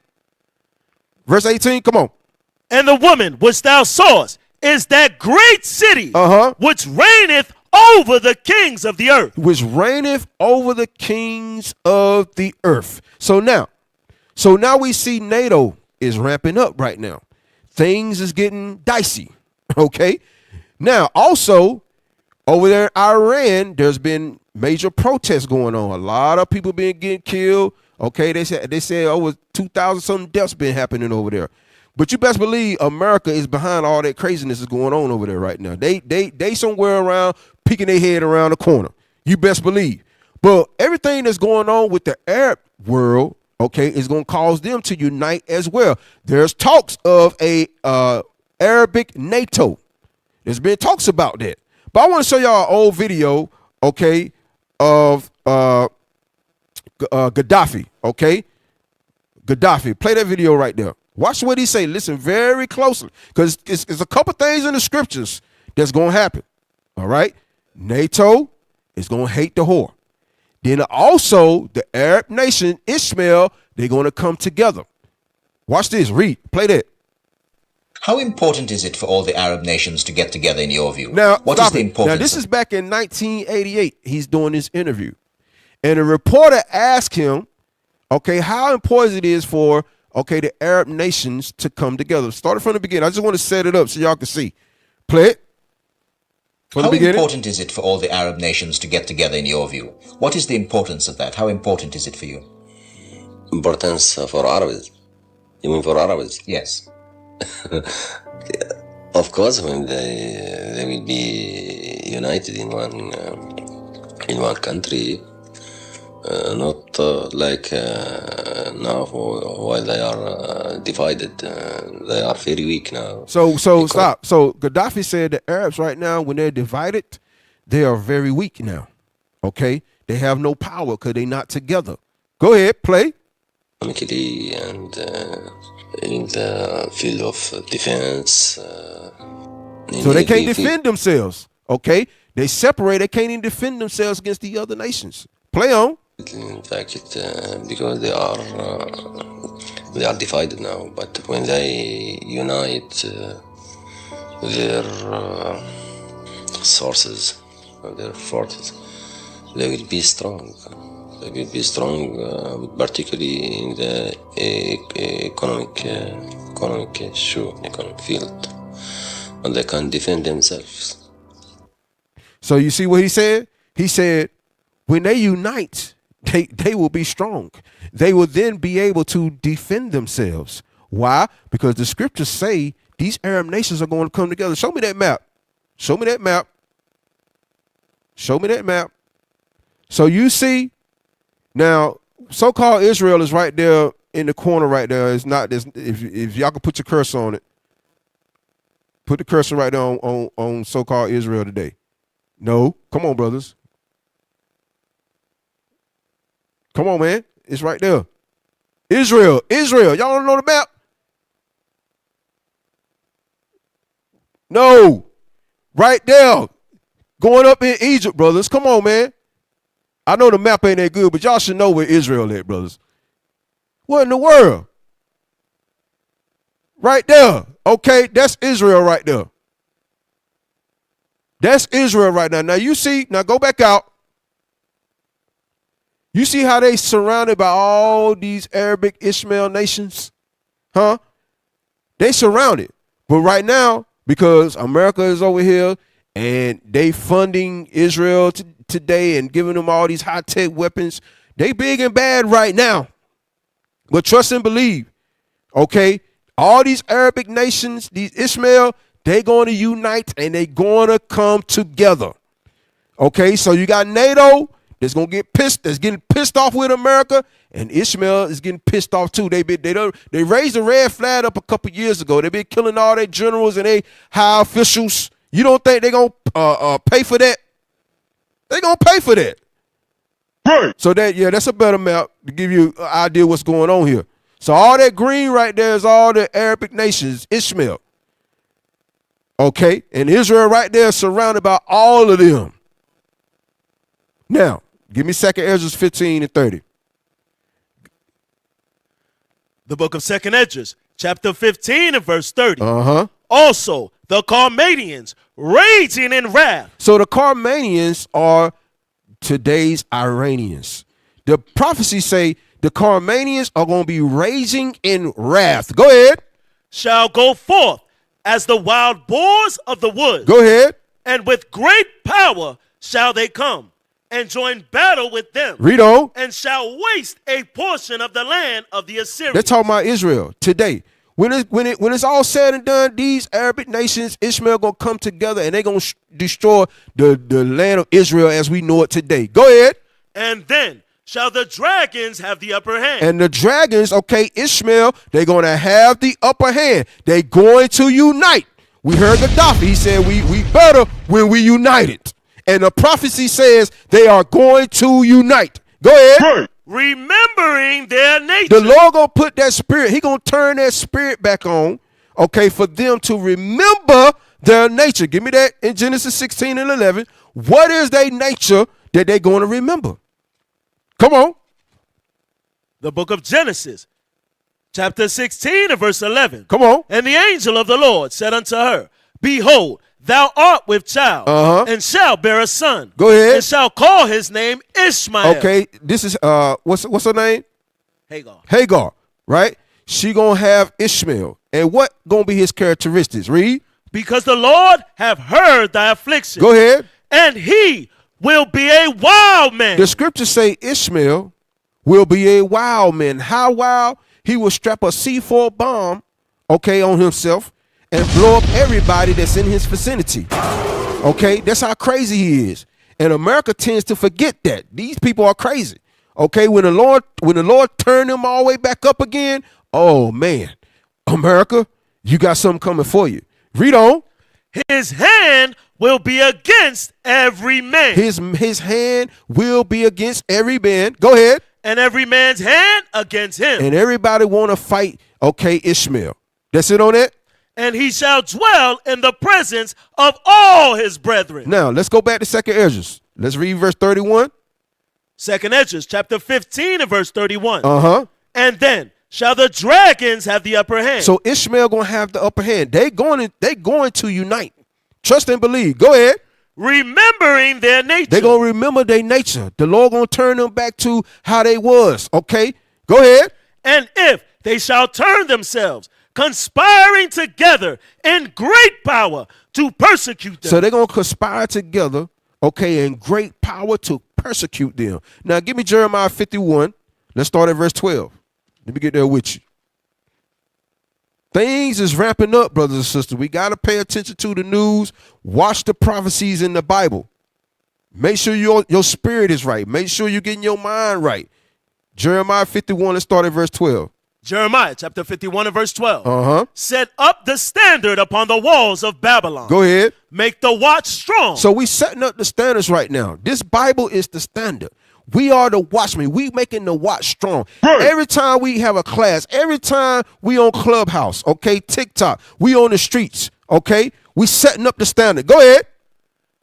Verse 18, come on. And the woman which thou sawest is that great city, which reigneth over the kings of the earth. Which reigneth over the kings of the earth. So now we see NATO is ramping up right now. Things is getting dicey. Okay. Now, also, over there in Iran, there's been major protests going on. A lot of people getting killed. Okay. They said over 2,000 something deaths been happening over there. But you best believe America is behind all that craziness that's going on over there right now. They somewhere around peeking their head around the corner. You best believe. But everything that's going on with the Arab world, okay, is going to cause them to unite as well. There's talks of a Arabic NATO. There's been talks about that. But I want to show y'all an old video, okay, of Gaddafi, okay? Gaddafi. Play that video right there. Watch what he say. Listen very closely because it's a couple things in the scriptures that's going to happen. All right. NATO is going to hate the whore. Then also the Arab nation, Ishmael, they're going to come together. Watch this. Read. Play that. How important is it for all the Arab nations to get together in your view? Now, what is the importance? Now, this is back in 1988. He's doing this interview. And a reporter asked him, okay, how important it is for the Arab nations to come together. Started from the beginning. I just want to set it up so y'all can see. Play it. How important is it for all the Arab nations to get together in your view? What is the importance of that? How important is it for you? Importance for Arabs? You mean for Arabs? Yes. Of course, when they will be united in one country. Not like now while they are divided. They are very weak now. So stop. So Gaddafi said the Arabs right now, when they're divided, they are very weak now. Okay? They have no power because they're not together. Go ahead, play. Economically and in the field of defense. So they can't defend themselves. Okay? They separate. They can't even defend themselves against the other nations. Play on. In fact, because they are divided now. But when they unite their sources, their forces, they will be strong. They will be strong, particularly in the economic field, and they can defend themselves. So you see what he said? He said, when they unite, they will be strong. They will then be able to defend themselves. Why? Because the scriptures say these Arab nations are going to come together. Show me that map. Show me that map. Show me that map. So you see, now so-called Israel is right there in the corner right there. It's not this. If y'all can put your cursor on it, put the cursor right there on so-called Israel today. No, come on, brothers. Come on, man. It's right there. Israel. Y'all don't know the map? No. Right there. Going up in Egypt, brothers. Come on, man. I know the map ain't that good, but y'all should know where Israel is, brothers. What in the world? Right there. Okay, that's Israel right there. That's Israel right now. Now you see, now go back out. You see how they surrounded by all these Arabic Ishmael nations? Huh? They surrounded. But right now, because America is over here and they funding Israel today and giving them all these high-tech weapons, they big and bad right now. But trust and believe, okay? All these Arabic nations, these Ishmael, they going to unite and they going to come together. Okay, so you got NATO that's going to get pissed, that's getting pissed off with America, and Ishmael is getting pissed off too. They raised the red flag up a couple years ago. They've been killing all their generals and their high officials. You don't think they're going to pay for that? They're going to pay for that. Right. So that's a better map to give you an idea what's going on here. So all that green right there is all the Arabic nations, Ishmael. Okay, and Israel right there surrounded by all of them. Now, give me 2nd Ezra 15 and 30. The book of 2nd Ezra, chapter 15 and verse 30. Uh-huh. Also, the Carmadians raging in wrath. So the Carmadians are today's Iranians. The prophecies say the Carmadians are going to be raging in wrath. Go ahead. Shall go forth as the wild boars of the woods. Go ahead. And with great power shall they come and join battle with them. Read on. And shall waste a portion of the land of the Assyrians. They're talking about Israel today. When it's all said and done, these Arabic nations, Ishmael, gonna come together and they're gonna destroy the land of Israel as we know it today. Go ahead. And then shall the dragons have the upper hand. And the dragons, okay, Ishmael, they're gonna have the upper hand. They're going to unite. We heard Gaddafi. He said we better when we united. And the prophecy says they are going to unite. Go ahead. Right. Remembering their nature. The Lord gonna put that spirit, he gonna turn that spirit back on, okay, for them to remember their nature. Give me that in Genesis 16 and 11. What is their nature that they're going to remember? Come on. The book of Genesis, chapter 16 and verse 11. Come on. And the angel of the Lord said unto her, Behold, thou art with child, and shall bear a son. Go ahead. And shall call his name Ishmael. Okay, this is what's her name? Hagar, right? She gonna have Ishmael. And what gonna be his characteristics? Read. Because the Lord have heard thy affliction. Go ahead. And he will be a wild man. The scriptures say Ishmael will be a wild man. How wild? He will strap a C4 bomb, okay, on himself and blow up everybody that's in his vicinity. Okay, that's how crazy he is. And America tends to forget that. These people are crazy. Okay, when the Lord turned them all the way back up again, oh man, America, you got something coming for you. Read on. His hand will be against every man. His hand will be against every man. Go ahead. And every man's hand against him. And everybody want to fight, okay, Ishmael. That's it on that? And he shall dwell in the presence of all his brethren. Now, let's go back to 2nd Ezra. Let's read verse 31. 2nd Ezra, chapter 15 and verse 31. Uh-huh. And then shall the dragons have the upper hand. So Ishmael going to have the upper hand. They going to unite. Trust and believe. Go ahead. Remembering their nature. They're going to remember their nature. The Lord going to turn them back to how they was. Okay? Go ahead. And if they shall turn themselves, conspiring together in great power to persecute them. So they're going to conspire together, okay, in great power to persecute them. Now, give me Jeremiah 51. Let's start at verse 12. Let me get there with you. Things is ramping up, brothers and sisters. We got to pay attention to the news. Watch the prophecies in the Bible. Make sure your spirit is right. Make sure you're getting your mind right. Jeremiah 51, let's start at verse 12. Jeremiah chapter 51 and verse 12. Set up the standard upon the walls of Babylon. Go ahead. Make the watch strong. So we setting up the standards right now. This Bible is the standard. We are the watchmen. We making the watch strong. Right. Every time we have a class, every time we on Clubhouse, okay, TikTok, we on the streets, okay, we setting up the standard. Go ahead.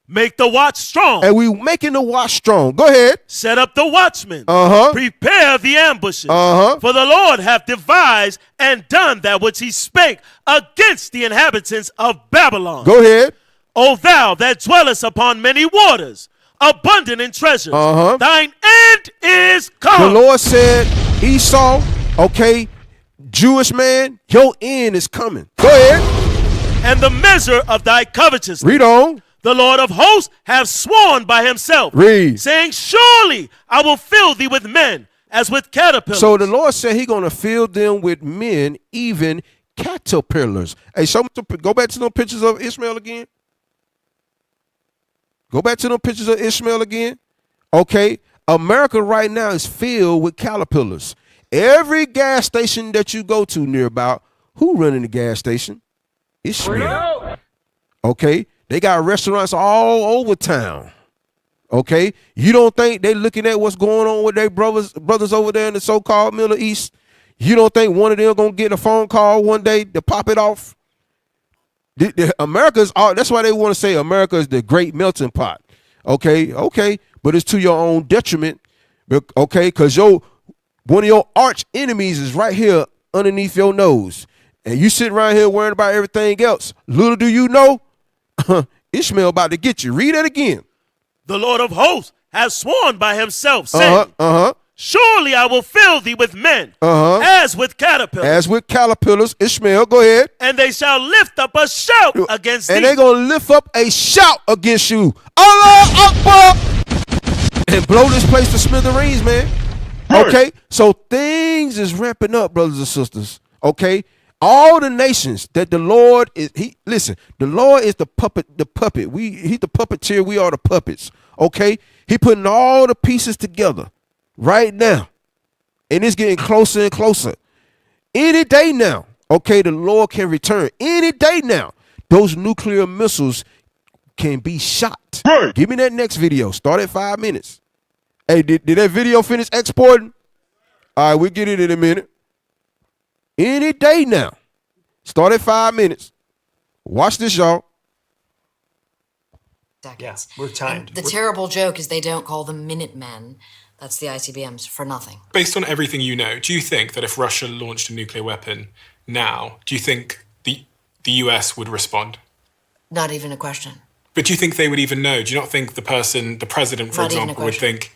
Make the watch strong. And we making the watch strong. Go ahead. Set up the watchmen. Prepare the ambushes. For the Lord hath devised and done that which he spake against the inhabitants of Babylon. Go ahead. O thou that dwellest upon many waters, abundant in treasures, thine end is come. The Lord said, Esau, okay, Jewish man, your end is coming. Go ahead. And the measure of thy covetousness. Read on. The Lord of hosts hath sworn by himself, saying, surely I will fill thee with men as with caterpillars. So the Lord said he's going to fill them with men, even caterpillars. Hey, go back to them pictures of Ishmael again. Go back to them pictures of Ishmael again. Okay, America right now is filled with caterpillars. Every gas station that you go to nearby, who running the gas station? Ishmael. Okay. They got restaurants all over town. Okay? You don't think they looking at what's going on with their brothers over there in the so-called Middle East? You don't think one of them gonna get a phone call one day to pop it off? America's all, that's why they want to say America is the great melting pot. Okay, but it's to your own detriment. Okay, because one of your arch enemies is right here underneath your nose. And you sit around here worrying about everything else. Little do you know, Ishmael about to get you. Read it again. The Lord of hosts has sworn by himself, saying, surely I will fill thee with men, as with caterpillars. As with caterpillars. Ishmael, go ahead. And they shall lift up a shout against thee. And they're going to lift up a shout against you. Allah Akbar! And blow this place to smithereens, man. Okay? So things is ramping up, brothers and sisters. Okay? All the nations that the Lord is, the Lord is the puppet. He's the puppeteer. We are the puppets. Okay? He putting all the pieces together right now. And it's getting closer and closer. Any day now, okay, the Lord can return. Any day now, those nuclear missiles can be shot. Right. Give me that next video. Start at 5 minutes. Hey, did that video finish exporting? All right, we'll get it in a minute. Any day now. Start at 5 minutes. Watch this, y'all. Yeah, we're timed. The terrible joke is they don't call them Minutemen. That's the ICBMs for nothing. Based on everything you know, do you think that if Russia launched a nuclear weapon now, do you think the US would respond? Not even a question. But do you think they would even know? Do you not think the president, for example, would think...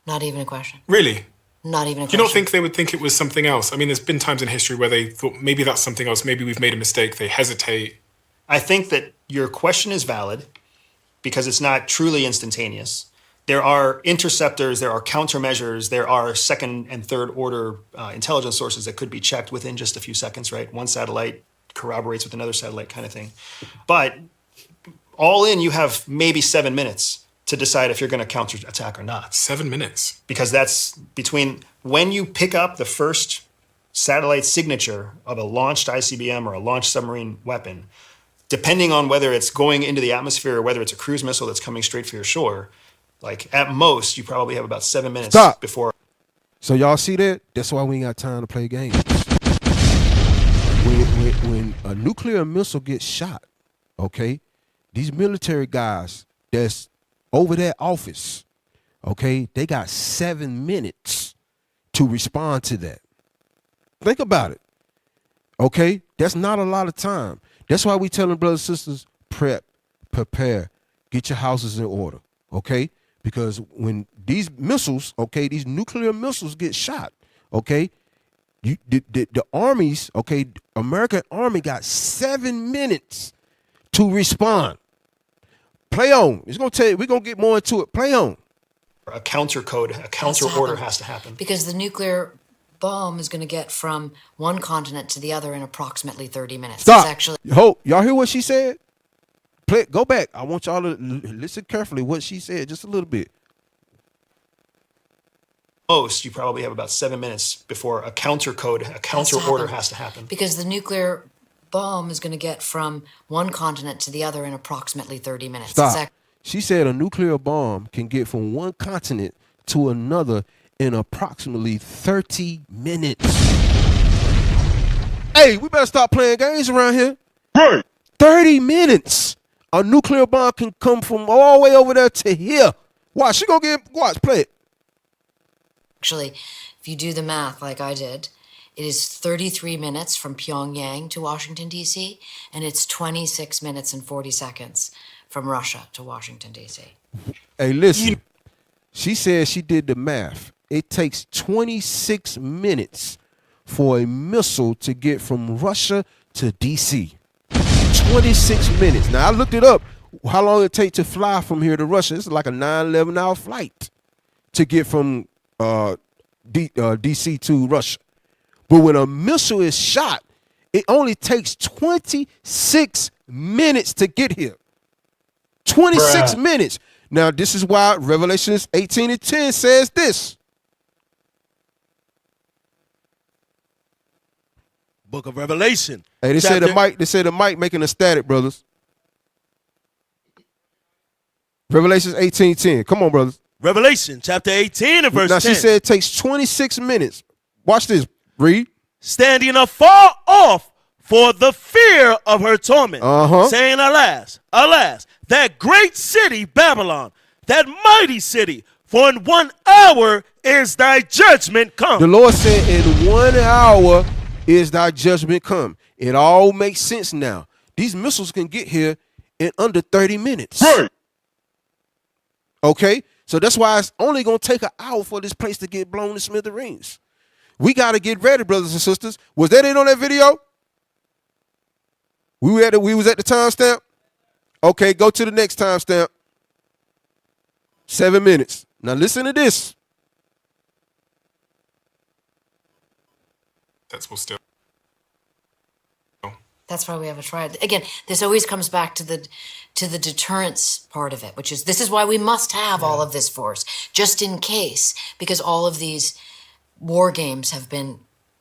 Not even a question. Really? Not even a question. Do you not think they would think it was something else? I mean, there's been times in history where they thought maybe that's something else. Maybe we've made a mistake. They hesitate. I think that your question is valid because it's not truly instantaneous. There are interceptors, there are countermeasures, there are second and third order intelligence sources that could be checked within just a few seconds, right? One satellite corroborates with another satellite kind of thing. But all in, you have maybe 7 minutes to decide if you're going to counterattack or not. 7 minutes. Because that's between when you pick up the first satellite signature of a launched ICBM or a launched submarine weapon, depending on whether it's going into the atmosphere or whether it's a cruise missile that's coming straight for your shore, like at most, you probably have about 7 minutes before. So y'all see that? That's why we ain't got time to play games. When a nuclear missile gets shot, okay, these military guys that's over that office, okay, they got 7 minutes to respond to that. Think about it. Okay, that's not a lot of time. That's why we telling brothers and sisters, prepare, get your houses in order, okay? Because when these missiles, okay, these nuclear missiles get shot, okay, the armies, okay, American Army got 7 minutes to respond. Play on. It's gonna tell you, we're gonna get more into it. Play on. A counter code, a counter order has to happen. Because the nuclear bomb is going to get from one continent to the other in approximately 30 minutes. Stop. It's actually... Hope, y'all hear what she said? Go back. I want y'all to listen carefully what she said, just a little bit. Most, you probably have about 7 minutes before a counter order has to happen. Because the nuclear bomb is going to get from one continent to the other in approximately 30 minutes. Stop. She said a nuclear bomb can get from one continent to another in approximately 30 minutes. Hey, we better stop playing games around here. Right. 30 minutes. A nuclear bomb can come from all the way over there to here. Watch, play it. Actually, if you do the math like I did, it is 33 minutes from Pyongyang to Washington, D.C., and it's 26 minutes and 40 seconds from Russia to Washington, D.C. Hey, listen. She said she did the math. It takes 26 minutes for a missile to get from Russia to D.C. 26 minutes. Now, I looked it up. How long it take to fly from here to Russia? It's like a 9-11 hour flight to get from D.C. to Russia. But when a missile is shot, it only takes 26 minutes to get here. 26 minutes. Now, this is why Revelations 18:10 says this. Book of Revelation. Hey, they say the mic making a static, brothers. Revelations 18:10. Come on, brothers. Revelation chapter 18 and verse 10. Now, she said it takes 26 minutes. Watch this. Read. Standing afar off for the fear of her torment, saying, alas, alas, that great city, Babylon, that mighty city, for in 1 hour is thy judgment come. The Lord said, in 1 hour is thy judgment come. It all makes sense now. These missiles can get here in under 30 minutes. Right. Okay? So that's why it's only going to take an hour for this place to get blown to smithereens. We got to get ready, brothers and sisters. Was that it on that video? We was at the timestamp? Okay, go to the next timestamp. 7 minutes. Now listen to this. That's will still. That's why we have a trial. Again, this always comes back to the deterrence part of it, which is this is why we must have all of this force, just in case, because all of these war games have been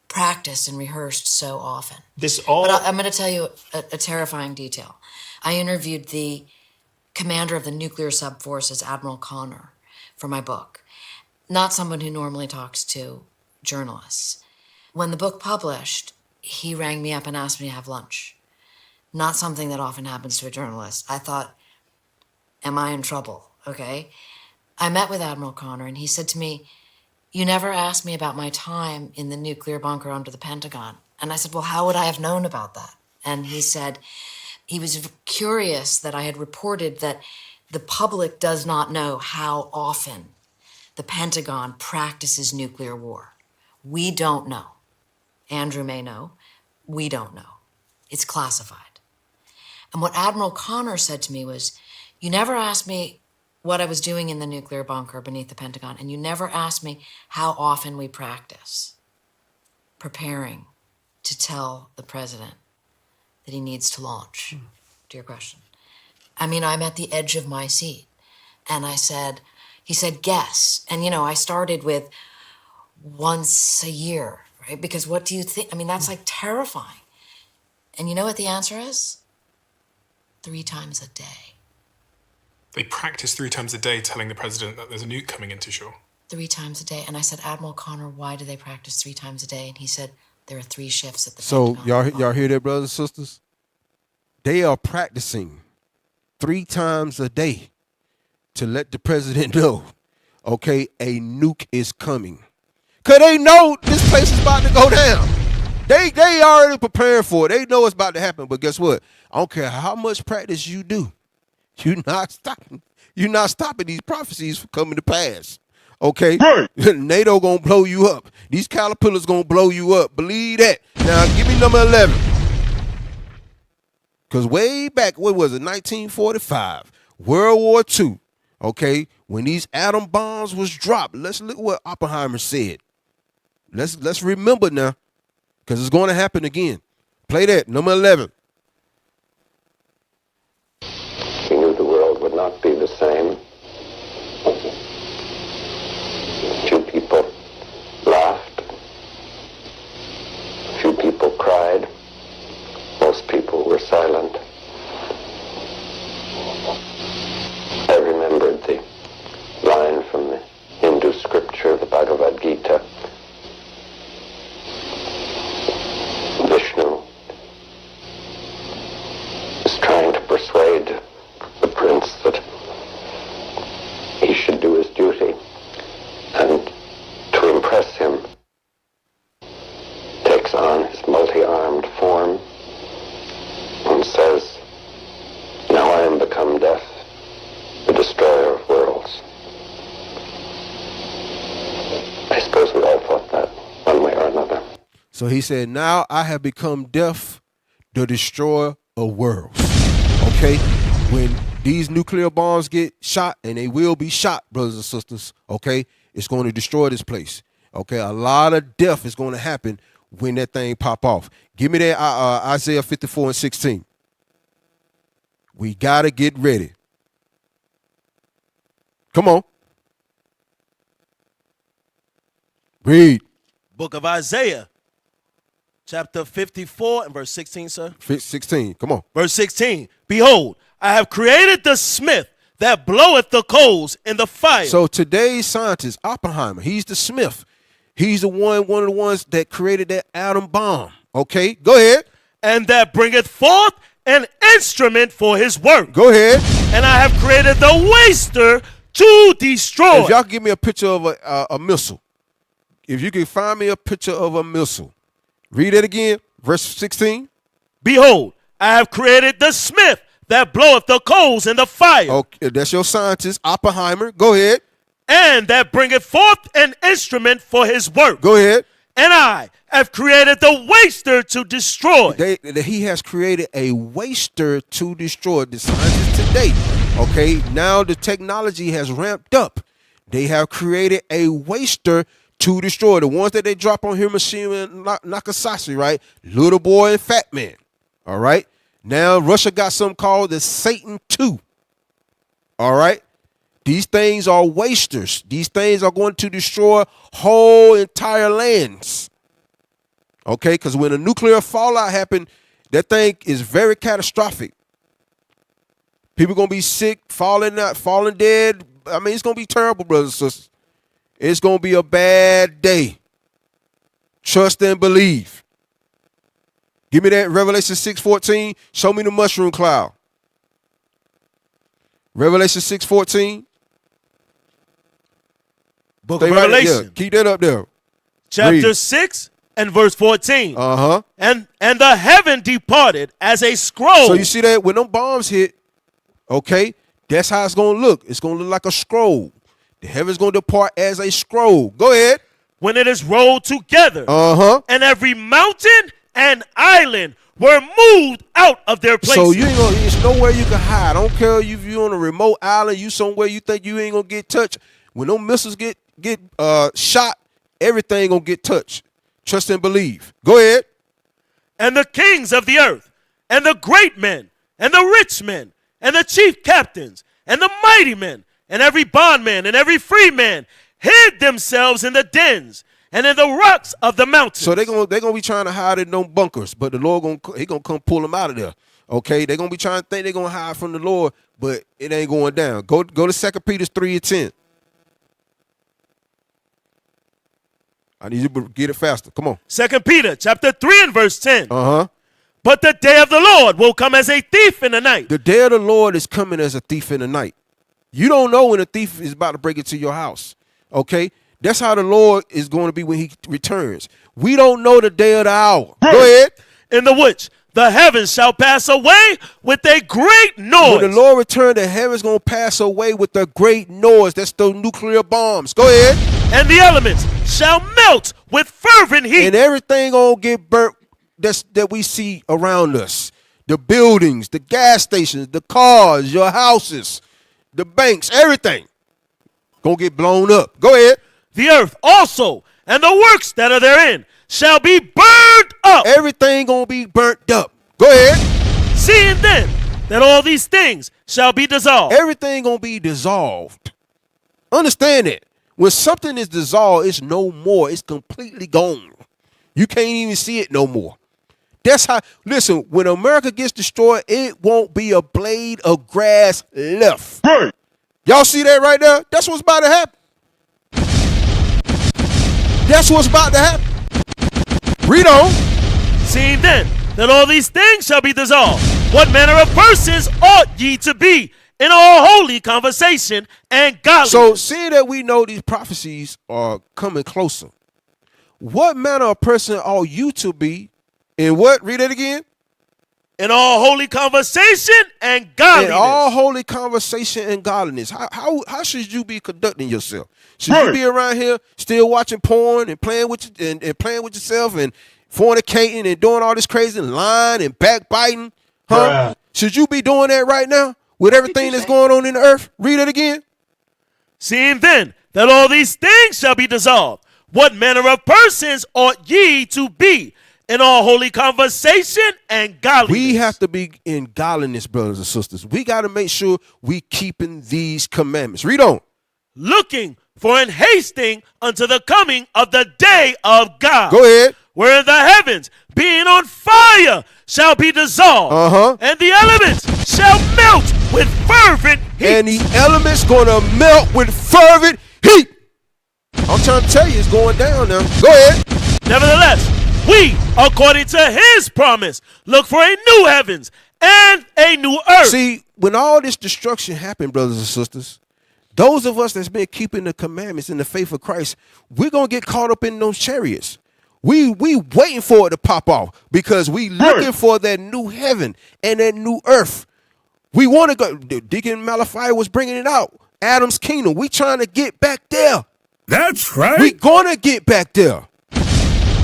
practiced and rehearsed so often. But I'm going to tell you a terrifying detail. I interviewed the commander of the nuclear subforces, Admiral Connor, for my book. Not someone who normally talks to journalists. When the book published, he rang me up and asked me to have lunch. Not something that often happens to a journalist. I thought, am I in trouble? Okay. I met with Admiral Connor and he said to me, you never asked me about my time in the nuclear bunker under the Pentagon. And I said, well, how would I have known about that? And he said, he was curious that I had reported that the public does not know how often the Pentagon practices nuclear war. We don't know. Andrew may know. We don't know. It's classified. And what Admiral Connor said to me was, you never asked me what I was doing in the nuclear bunker beneath the Pentagon, and you never asked me how often we practice preparing to tell the president that he needs to launch. To your question. I mean, I'm at the edge of my seat. And he said, guess. And, I started with once a year, right? Because what do you think? I mean, that's like terrifying. And you know what the answer is? 3 times a day. They practice 3 times a day telling the president that there's a nuke coming into shore. 3 times a day. And I said, Admiral Connor, why do they practice 3 times a day? And he said, there are 3 shifts at the Pentagon. So y'all hear that, brothers and sisters? They are practicing 3 times a day to let the president know, okay, a nuke is coming. Because they know this place is about to go down. They already prepared for it. They know it's about to happen. But guess what? I don't care how much practice you do. You're not stopping these prophecies from coming to pass. Okay? Right. NATO gonna blow you up. These caterpillars gonna blow you up. Believe that. Now give me number 11. Because way back, what was it, 1945, World War II, okay, when these atom bombs was dropped, let's look what Oppenheimer said. Let's remember now, because it's going to happen again. Play that, number 11. persuade the prince that he should do his duty, and to impress him takes on his multi-armed form and says, "Now I am become death, the destroyer of worlds." I suppose we all thought that one way or another. So he said, now I have become death, the destroyer of worlds. Okay? When these nuclear bombs get shot, and they will be shot, brothers and sisters, okay, it's going to destroy this place. Okay? A lot of death is going to happen when that thing pop off. Give me that Isaiah 54:16. We got to get ready. Come on. Read. Book of Isaiah, chapter 54 and verse 16, sir. 16. Come on. Verse 16. Behold, I have created the smith that bloweth the coals in the fire. So today's scientist, Oppenheimer, he's the smith. He's the one of the ones that created that atom bomb. Okay, go ahead. And that bringeth forth an instrument for his work. Go ahead. And I have created the waster to destroy. If y'all give me a picture of a missile. If you can find me a picture of a missile. Read it again. Verse 16. Behold, I have created the smith that bloweth the coals in the fire. Okay, that's your scientist, Oppenheimer. Go ahead. And that bringeth forth an instrument for his work. Go ahead. And I have created the waster to destroy. He has created a waster to destroy. The scientists today, okay, now the technology has ramped up. They have created a waster to destroy. The ones that they drop on Hiroshima and Nagasaki, right? Little boy and fat man, all right? Now Russia got something called the Satan II, all right? These things are wasters. These things are going to destroy whole entire lands. Okay, because when a nuclear fallout happens, that thing is very catastrophic. People going to be sick, falling dead. I mean, it's going to be terrible, brothers and sisters. It's going to be a bad day. Trust and believe. Give me that Revelation 6:14. Show me the mushroom cloud. Revelation 6:14. Book of Revelation. Yeah, keep that up there. Chapter 6 and verse 14. Uh-huh. And the heaven departed as a scroll. So you see that when them bombs hit, okay, that's how it's going to look. It's going to look like a scroll. The heaven's going to depart as a scroll. Go ahead. When it is rolled together. Uh-huh. And every mountain and island were moved out of their places. So you ain't gonna, there's nowhere you can hide. I don't care if you're on a remote island, you somewhere you think you ain't going to get touched. When those missiles get shot, everything going to get touched. Trust and believe. Go ahead. And the kings of the earth, and the great men, and the rich men, and the chief captains, and the mighty men, and every bondman, and every free man, hid themselves in the dens, and in the rocks of the mountains. So they're gonna be trying to hide in them bunkers, but the Lord gonna come pull them out of there. Okay, they're gonna be trying to think they're gonna hide from the Lord, but it ain't going down. Go to 2 Peter 3:10. I need you to get it faster. Come on. 2 Peter chapter 3 and verse 10. Uh-huh. But the day of the Lord will come as a thief in the night. The day of the Lord is coming as a thief in the night. You don't know when a thief is about to break into your house. Okay? That's how the Lord is going to be when he returns. We don't know the day or the hour. Right. Go ahead. In the which the heavens shall pass away with a great noise. When the Lord returns, the heavens going to pass away with a great noise. That's the nuclear bombs. Go ahead. And the elements shall melt with fervent heat. And everything going to get burnt that we see around us. The buildings, the gas stations, the cars, your houses, the banks, everything going to get blown up. Go ahead. The earth also and the works that are therein shall be burned up. Everything going to be burnt up. Go ahead. Seeing then that all these things shall be dissolved. Everything going to be dissolved. Understand it. When something is dissolved, it's no more. It's completely gone. You can't even see it no more. That's how, listen, when America gets destroyed, it won't be a blade of grass left. Right. Y'all see that right there? That's what's about to happen. That's what's about to happen. Read on. Seeing then that all these things shall be dissolved, What manner of persons ought ye to be in all holy conversation and godliness? So, seeing that we know these prophecies are coming closer, what manner of person ought you to be in what? Read it again. In all holy conversation and godliness. In all holy conversation and godliness. How should you be conducting yourself? Should you be around here still watching porn and playing with and playing with yourself and fornicating and doing all this crazy and lying and backbiting? Huh? Should you be doing that right now with everything that's going on in the earth? Read it again. Seeing then that all these things shall be dissolved, what manner of persons ought ye to be in all holy conversation and godliness? We have to be in godliness, brothers and sisters. We got to make sure we keeping these commandments. Read on. Looking for and hasting unto the coming of the day of God. Go ahead. Wherein the heavens, being on fire, shall be dissolved, and the elements shall melt with fervent heat. And the elements gonna melt with fervent heat. I'm trying to tell you, it's going down now. Go ahead. Nevertheless, we, according to his promise, look for a new heavens and a new earth. See, when all this destruction happened, brothers and sisters, those of us that's been keeping the commandments in the faith of Christ, we're gonna get caught up in those chariots. We waiting for it to pop off because we looking for that new heaven and that new earth. We want to go. Deacon Malachi was bringing it out. Adam's kingdom. We trying to get back there. That's right. We gonna get back there.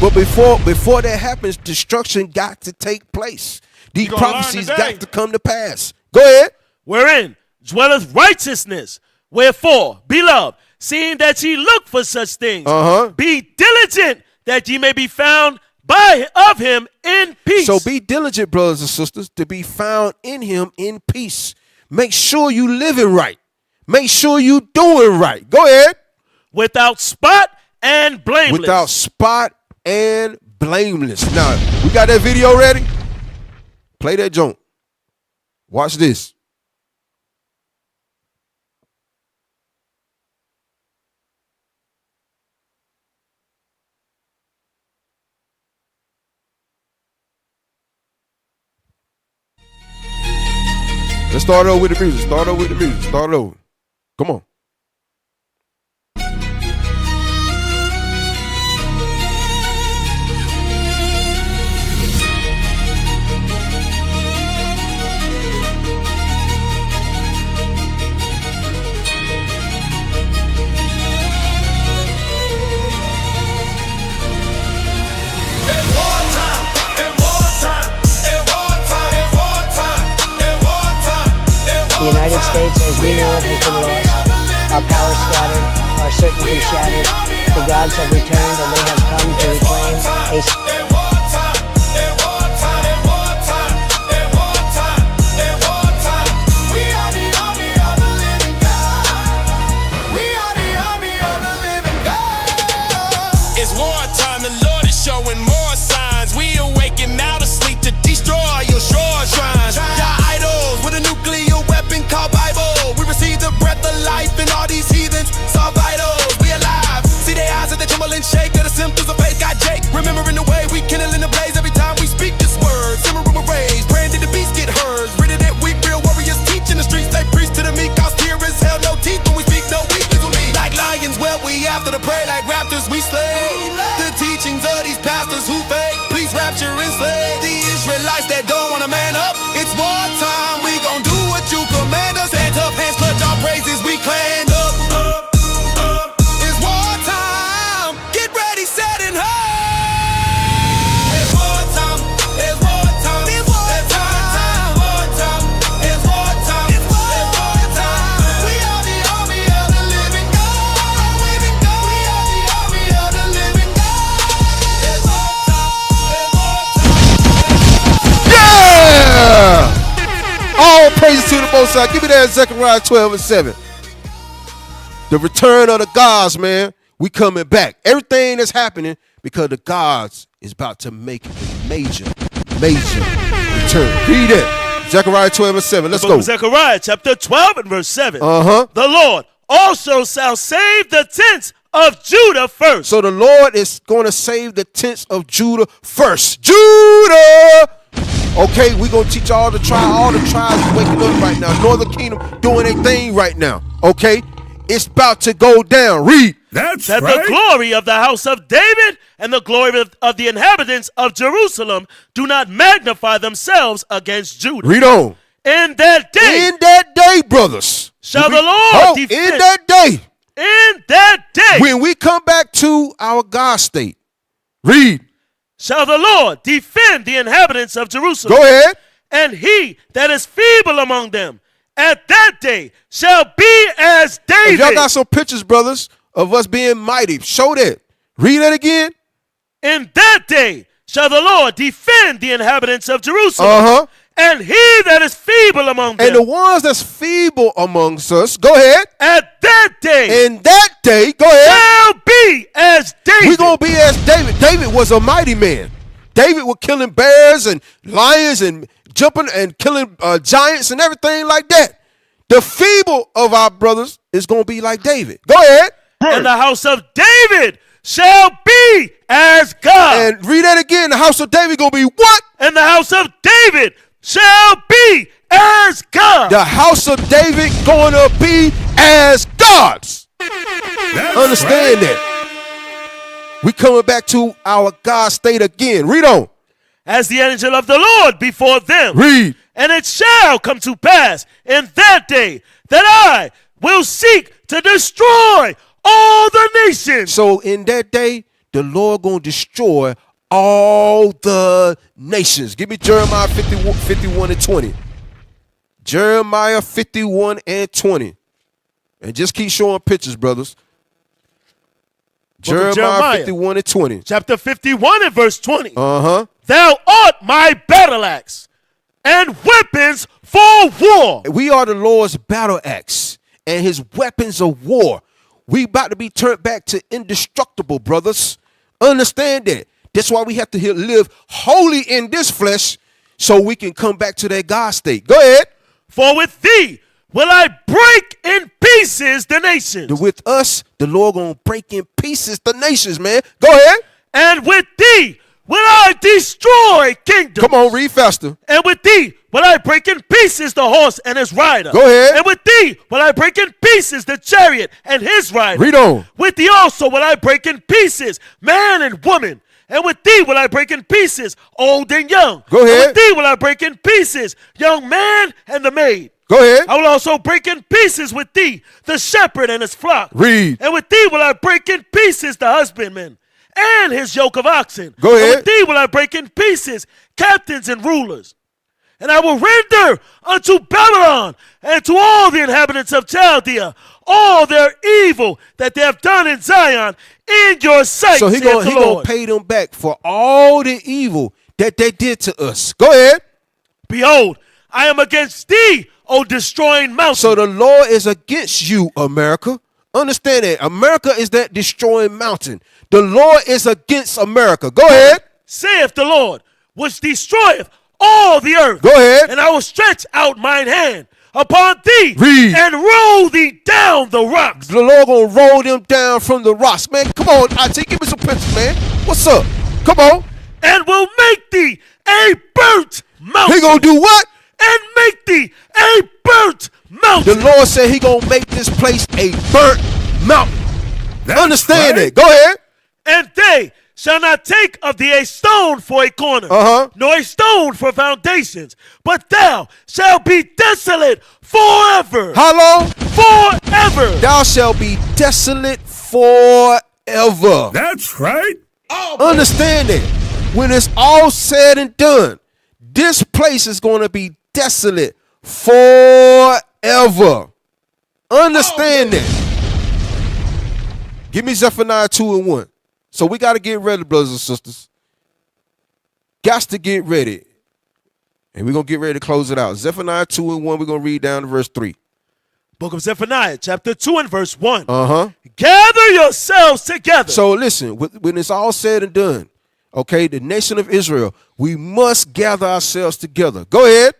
But before that happens, destruction got to take place. These prophecies got to come to pass. Go ahead. Wherein dwelleth righteousness. Wherefore, beloved, seeing that ye look for such things, be diligent that ye may be found of him in peace. So be diligent, brothers and sisters, to be found in him in peace. Make sure you living right. Make sure you doing right. Go ahead. Without spot and blameless. Without spot and blameless. Now, we got that video ready? Play that joint. Watch this. Let's start over with the music. Start over with the music. Start over. Come on. The United States, as we know it, has been lost. Our power scattered, our certainty shattered. The gods have returned, and they have come to reclaim a... It's wartime, the Lord is showing more signs. We awaken out of sleep to destroy your shore shrines. Your idols with a nuclear weapon called Bible. We receive the breath of life and all these heathens saw vitals. We alive. See their eyes as they tremble and shake. They're the symptoms of faith got Jake. Remembering the way we kindle in the blaze every time we speak this word. Simmering with rage, praying that the beast get heard. Written that weak real warriors teach in the streets. They preach to the meek, cause fear is hell. No teeth when we speak, no weakness with me. Like lions, well we after the prey. Like raptors, we slay. The teachings of these pastors who fake. Please rapture and slay the Israelites that don't wanna man up. It's wartime, we gon' do what you command us. Hands up, hands clutch, our praises we clan up. It's wartime, get ready, set and high. It's wartime, it's wartime, it's wartime, wartime, it's wartime, it's wartime. We are the army of the living God. We are the army of the living God. It's wartime, Yeah! All praises to the Most High. Give me that Zechariah 12:7. The return of the gods, man. We coming back. Everything that's happening because the gods is about to make a major return. Read it. Zechariah 12:7. Let's go. Zechariah chapter 12 and verse 7. Uh-huh. The Lord also shall save the tents of Judah first. So the Lord is going to save the tents of Judah first. Judah! Okay, we're going to teach all the tribes waking up right now. Northern Kingdom doing their thing right now. Okay, it's about to go down. Read. That the glory of the house of David and the glory of the inhabitants of Jerusalem do not magnify themselves against Judah. Read on. In that day, brothers, shall the Lord defend. In that day, when we come back to our God state. Read. Shall the Lord defend the inhabitants of Jerusalem. Go ahead. And he that is feeble among them at that day shall be as David. If y'all got some pictures, brothers, of us being mighty, show that. Read that again. In that day shall the Lord defend the inhabitants of Jerusalem. And he that is feeble among them. And the ones that's feeble amongst us, go ahead. At that day. In that day, go ahead. Shall be as David. We're going to be as David. David was a mighty man. David was killing bears and lions and jumping and killing giants and everything like that. The feeble of our brothers is going to be like David. Go ahead. And the house of David shall be as God. And read that again. The house of David going to be what? And the house of David shall be as God. The house of David going to be as God's. Understand that. We coming back to our God state again. Read on. As the angel of the Lord before them. Read. And it shall come to pass in that day that I will seek to destroy all the nations. So in that day, the Lord going to destroy all the nations. Give me Jeremiah 51 and 20. Jeremiah 51 and 20. And just keep showing pictures, brothers. Jeremiah 51 and 20. Chapter 51 and verse 20. Thou art my battle axe and weapons for war. We are the Lord's battle axe and his weapons of war. We about to be turned back to indestructible, brothers. Understand that. That's why we have to live holy in this flesh so we can come back to that God state. Go ahead. For with thee will I break in pieces the nations. With us, the Lord gonna break in pieces the nations, man. Go ahead. And with thee will I destroy kingdoms. Come on, read faster. And with thee will I break in pieces the horse and his rider. Go ahead. And with thee will I break in pieces the chariot and his rider. Read on. With thee also will I break in pieces man and woman. And with thee will I break in pieces old and young. Go ahead. And with thee will I break in pieces young man and the maid. Go ahead. I will also break in pieces with thee the shepherd and his flock. Read. And with thee will I break in pieces the husbandman and his yoke of oxen. Go ahead. And with thee will I break in pieces captains and rulers. And I will render unto Babylon and to all the inhabitants of Chaldea all their evil that they have done in Zion in your sight. So he gonna pay them back for all the evil that they did to us. Go ahead. Behold, I am against thee, O destroying mountain. So the Lord is against you, America. Understand that. America is that destroying mountain. The Lord is against America. Go ahead. Saith the Lord, which destroyeth all the earth. Go ahead. And I will stretch out mine hand upon thee. Read. And roll thee down the rocks. The Lord gonna roll them down from the rocks. Man, come on, IT, give me some pictures, man. What's up? Come on. And will make thee a burnt mountain. He gonna do what? And make thee a burnt mountain. The Lord said he gonna make this place a burnt mountain. Understand that. Go ahead. And they shall not take of thee a stone for a corner, nor a stone for foundations, but thou shalt be desolate forever. How long? Forever. Thou shalt be desolate forever. That's right. Understand that. When it's all said and done, this place is going to be desolate forever. Understand that. Give me Zephaniah 2 and 1. So we got to get ready, brothers and sisters. Got to get ready. And we're going to get ready to close it out. Zephaniah 2 and 1, we're going to read down to verse 3. Book of Zephaniah, chapter 2 and verse 1. Gather yourselves together. So listen, when it's all said and done, okay, the nation of Israel, we must gather ourselves together. Go ahead.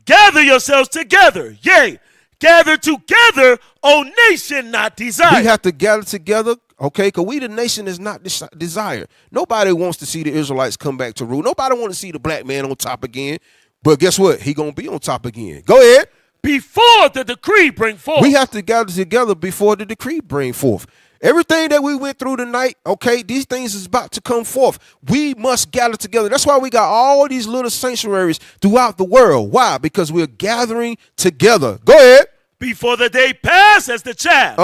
Gather yourselves together. Yea, gather together, O nation not desired. We have to gather together, okay? Because we the nation is not desired. Nobody wants to see the Israelites come back to rule. Nobody want to see the black man on top again. But guess what? He going to be on top again. Go ahead. Before the decree bring forth. We have to gather together before the decree bring forth. Everything that we went through tonight, okay, these things is about to come forth. We must gather together. That's why we got all these little sanctuaries throughout the world. Why? Because we're gathering together. Go ahead. Before the day pass as the chaff.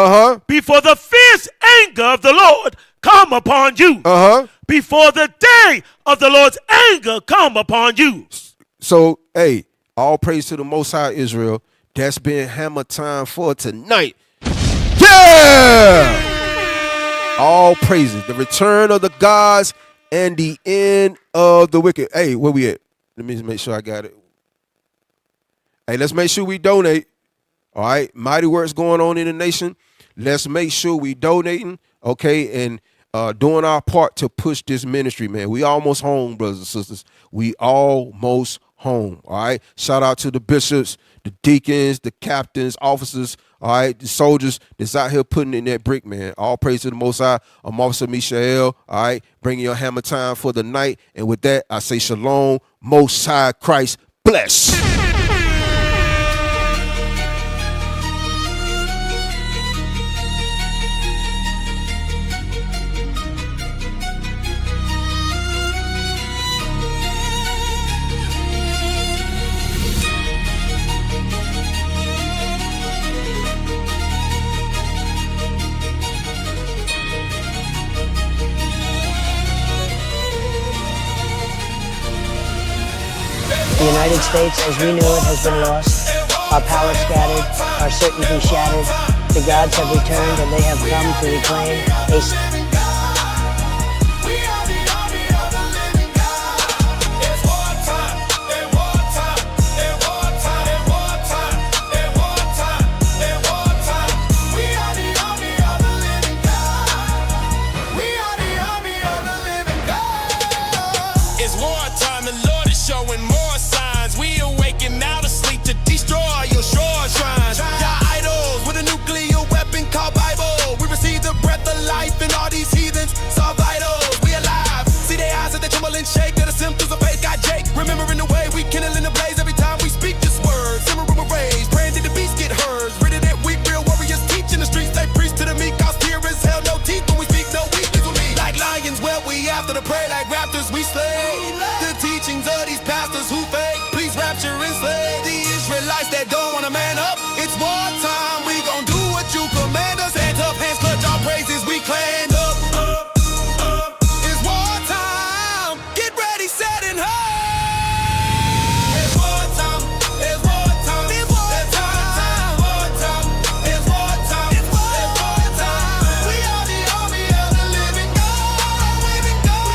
Before the fierce anger of the Lord come upon you. Before the day of the Lord's anger come upon you. So, hey, all praise to the Most High Israel. That's been hammer time for tonight. Yeah! All praises. The return of the gods and the end of the wicked. Hey, where we at? Let me just make sure I got it. Hey, let's make sure we donate. All right? Mighty works going on in the nation. Let's make sure we donating, okay, and doing our part to push this ministry, man. We almost home, brothers and sisters. We almost home, all right? Shout out to the bishops, the deacons, the captains, officers, all right, the soldiers that's out here putting in that brick, man. All praise to the Most High. I'm Officer Mishael, all right, bringing your hammer time for the night. And with that, I say shalom, Most High Christ bless. The United States, as we knew it, has been lost. Our power scattered, our certainty shattered. The gods have returned and they have come to reclaim a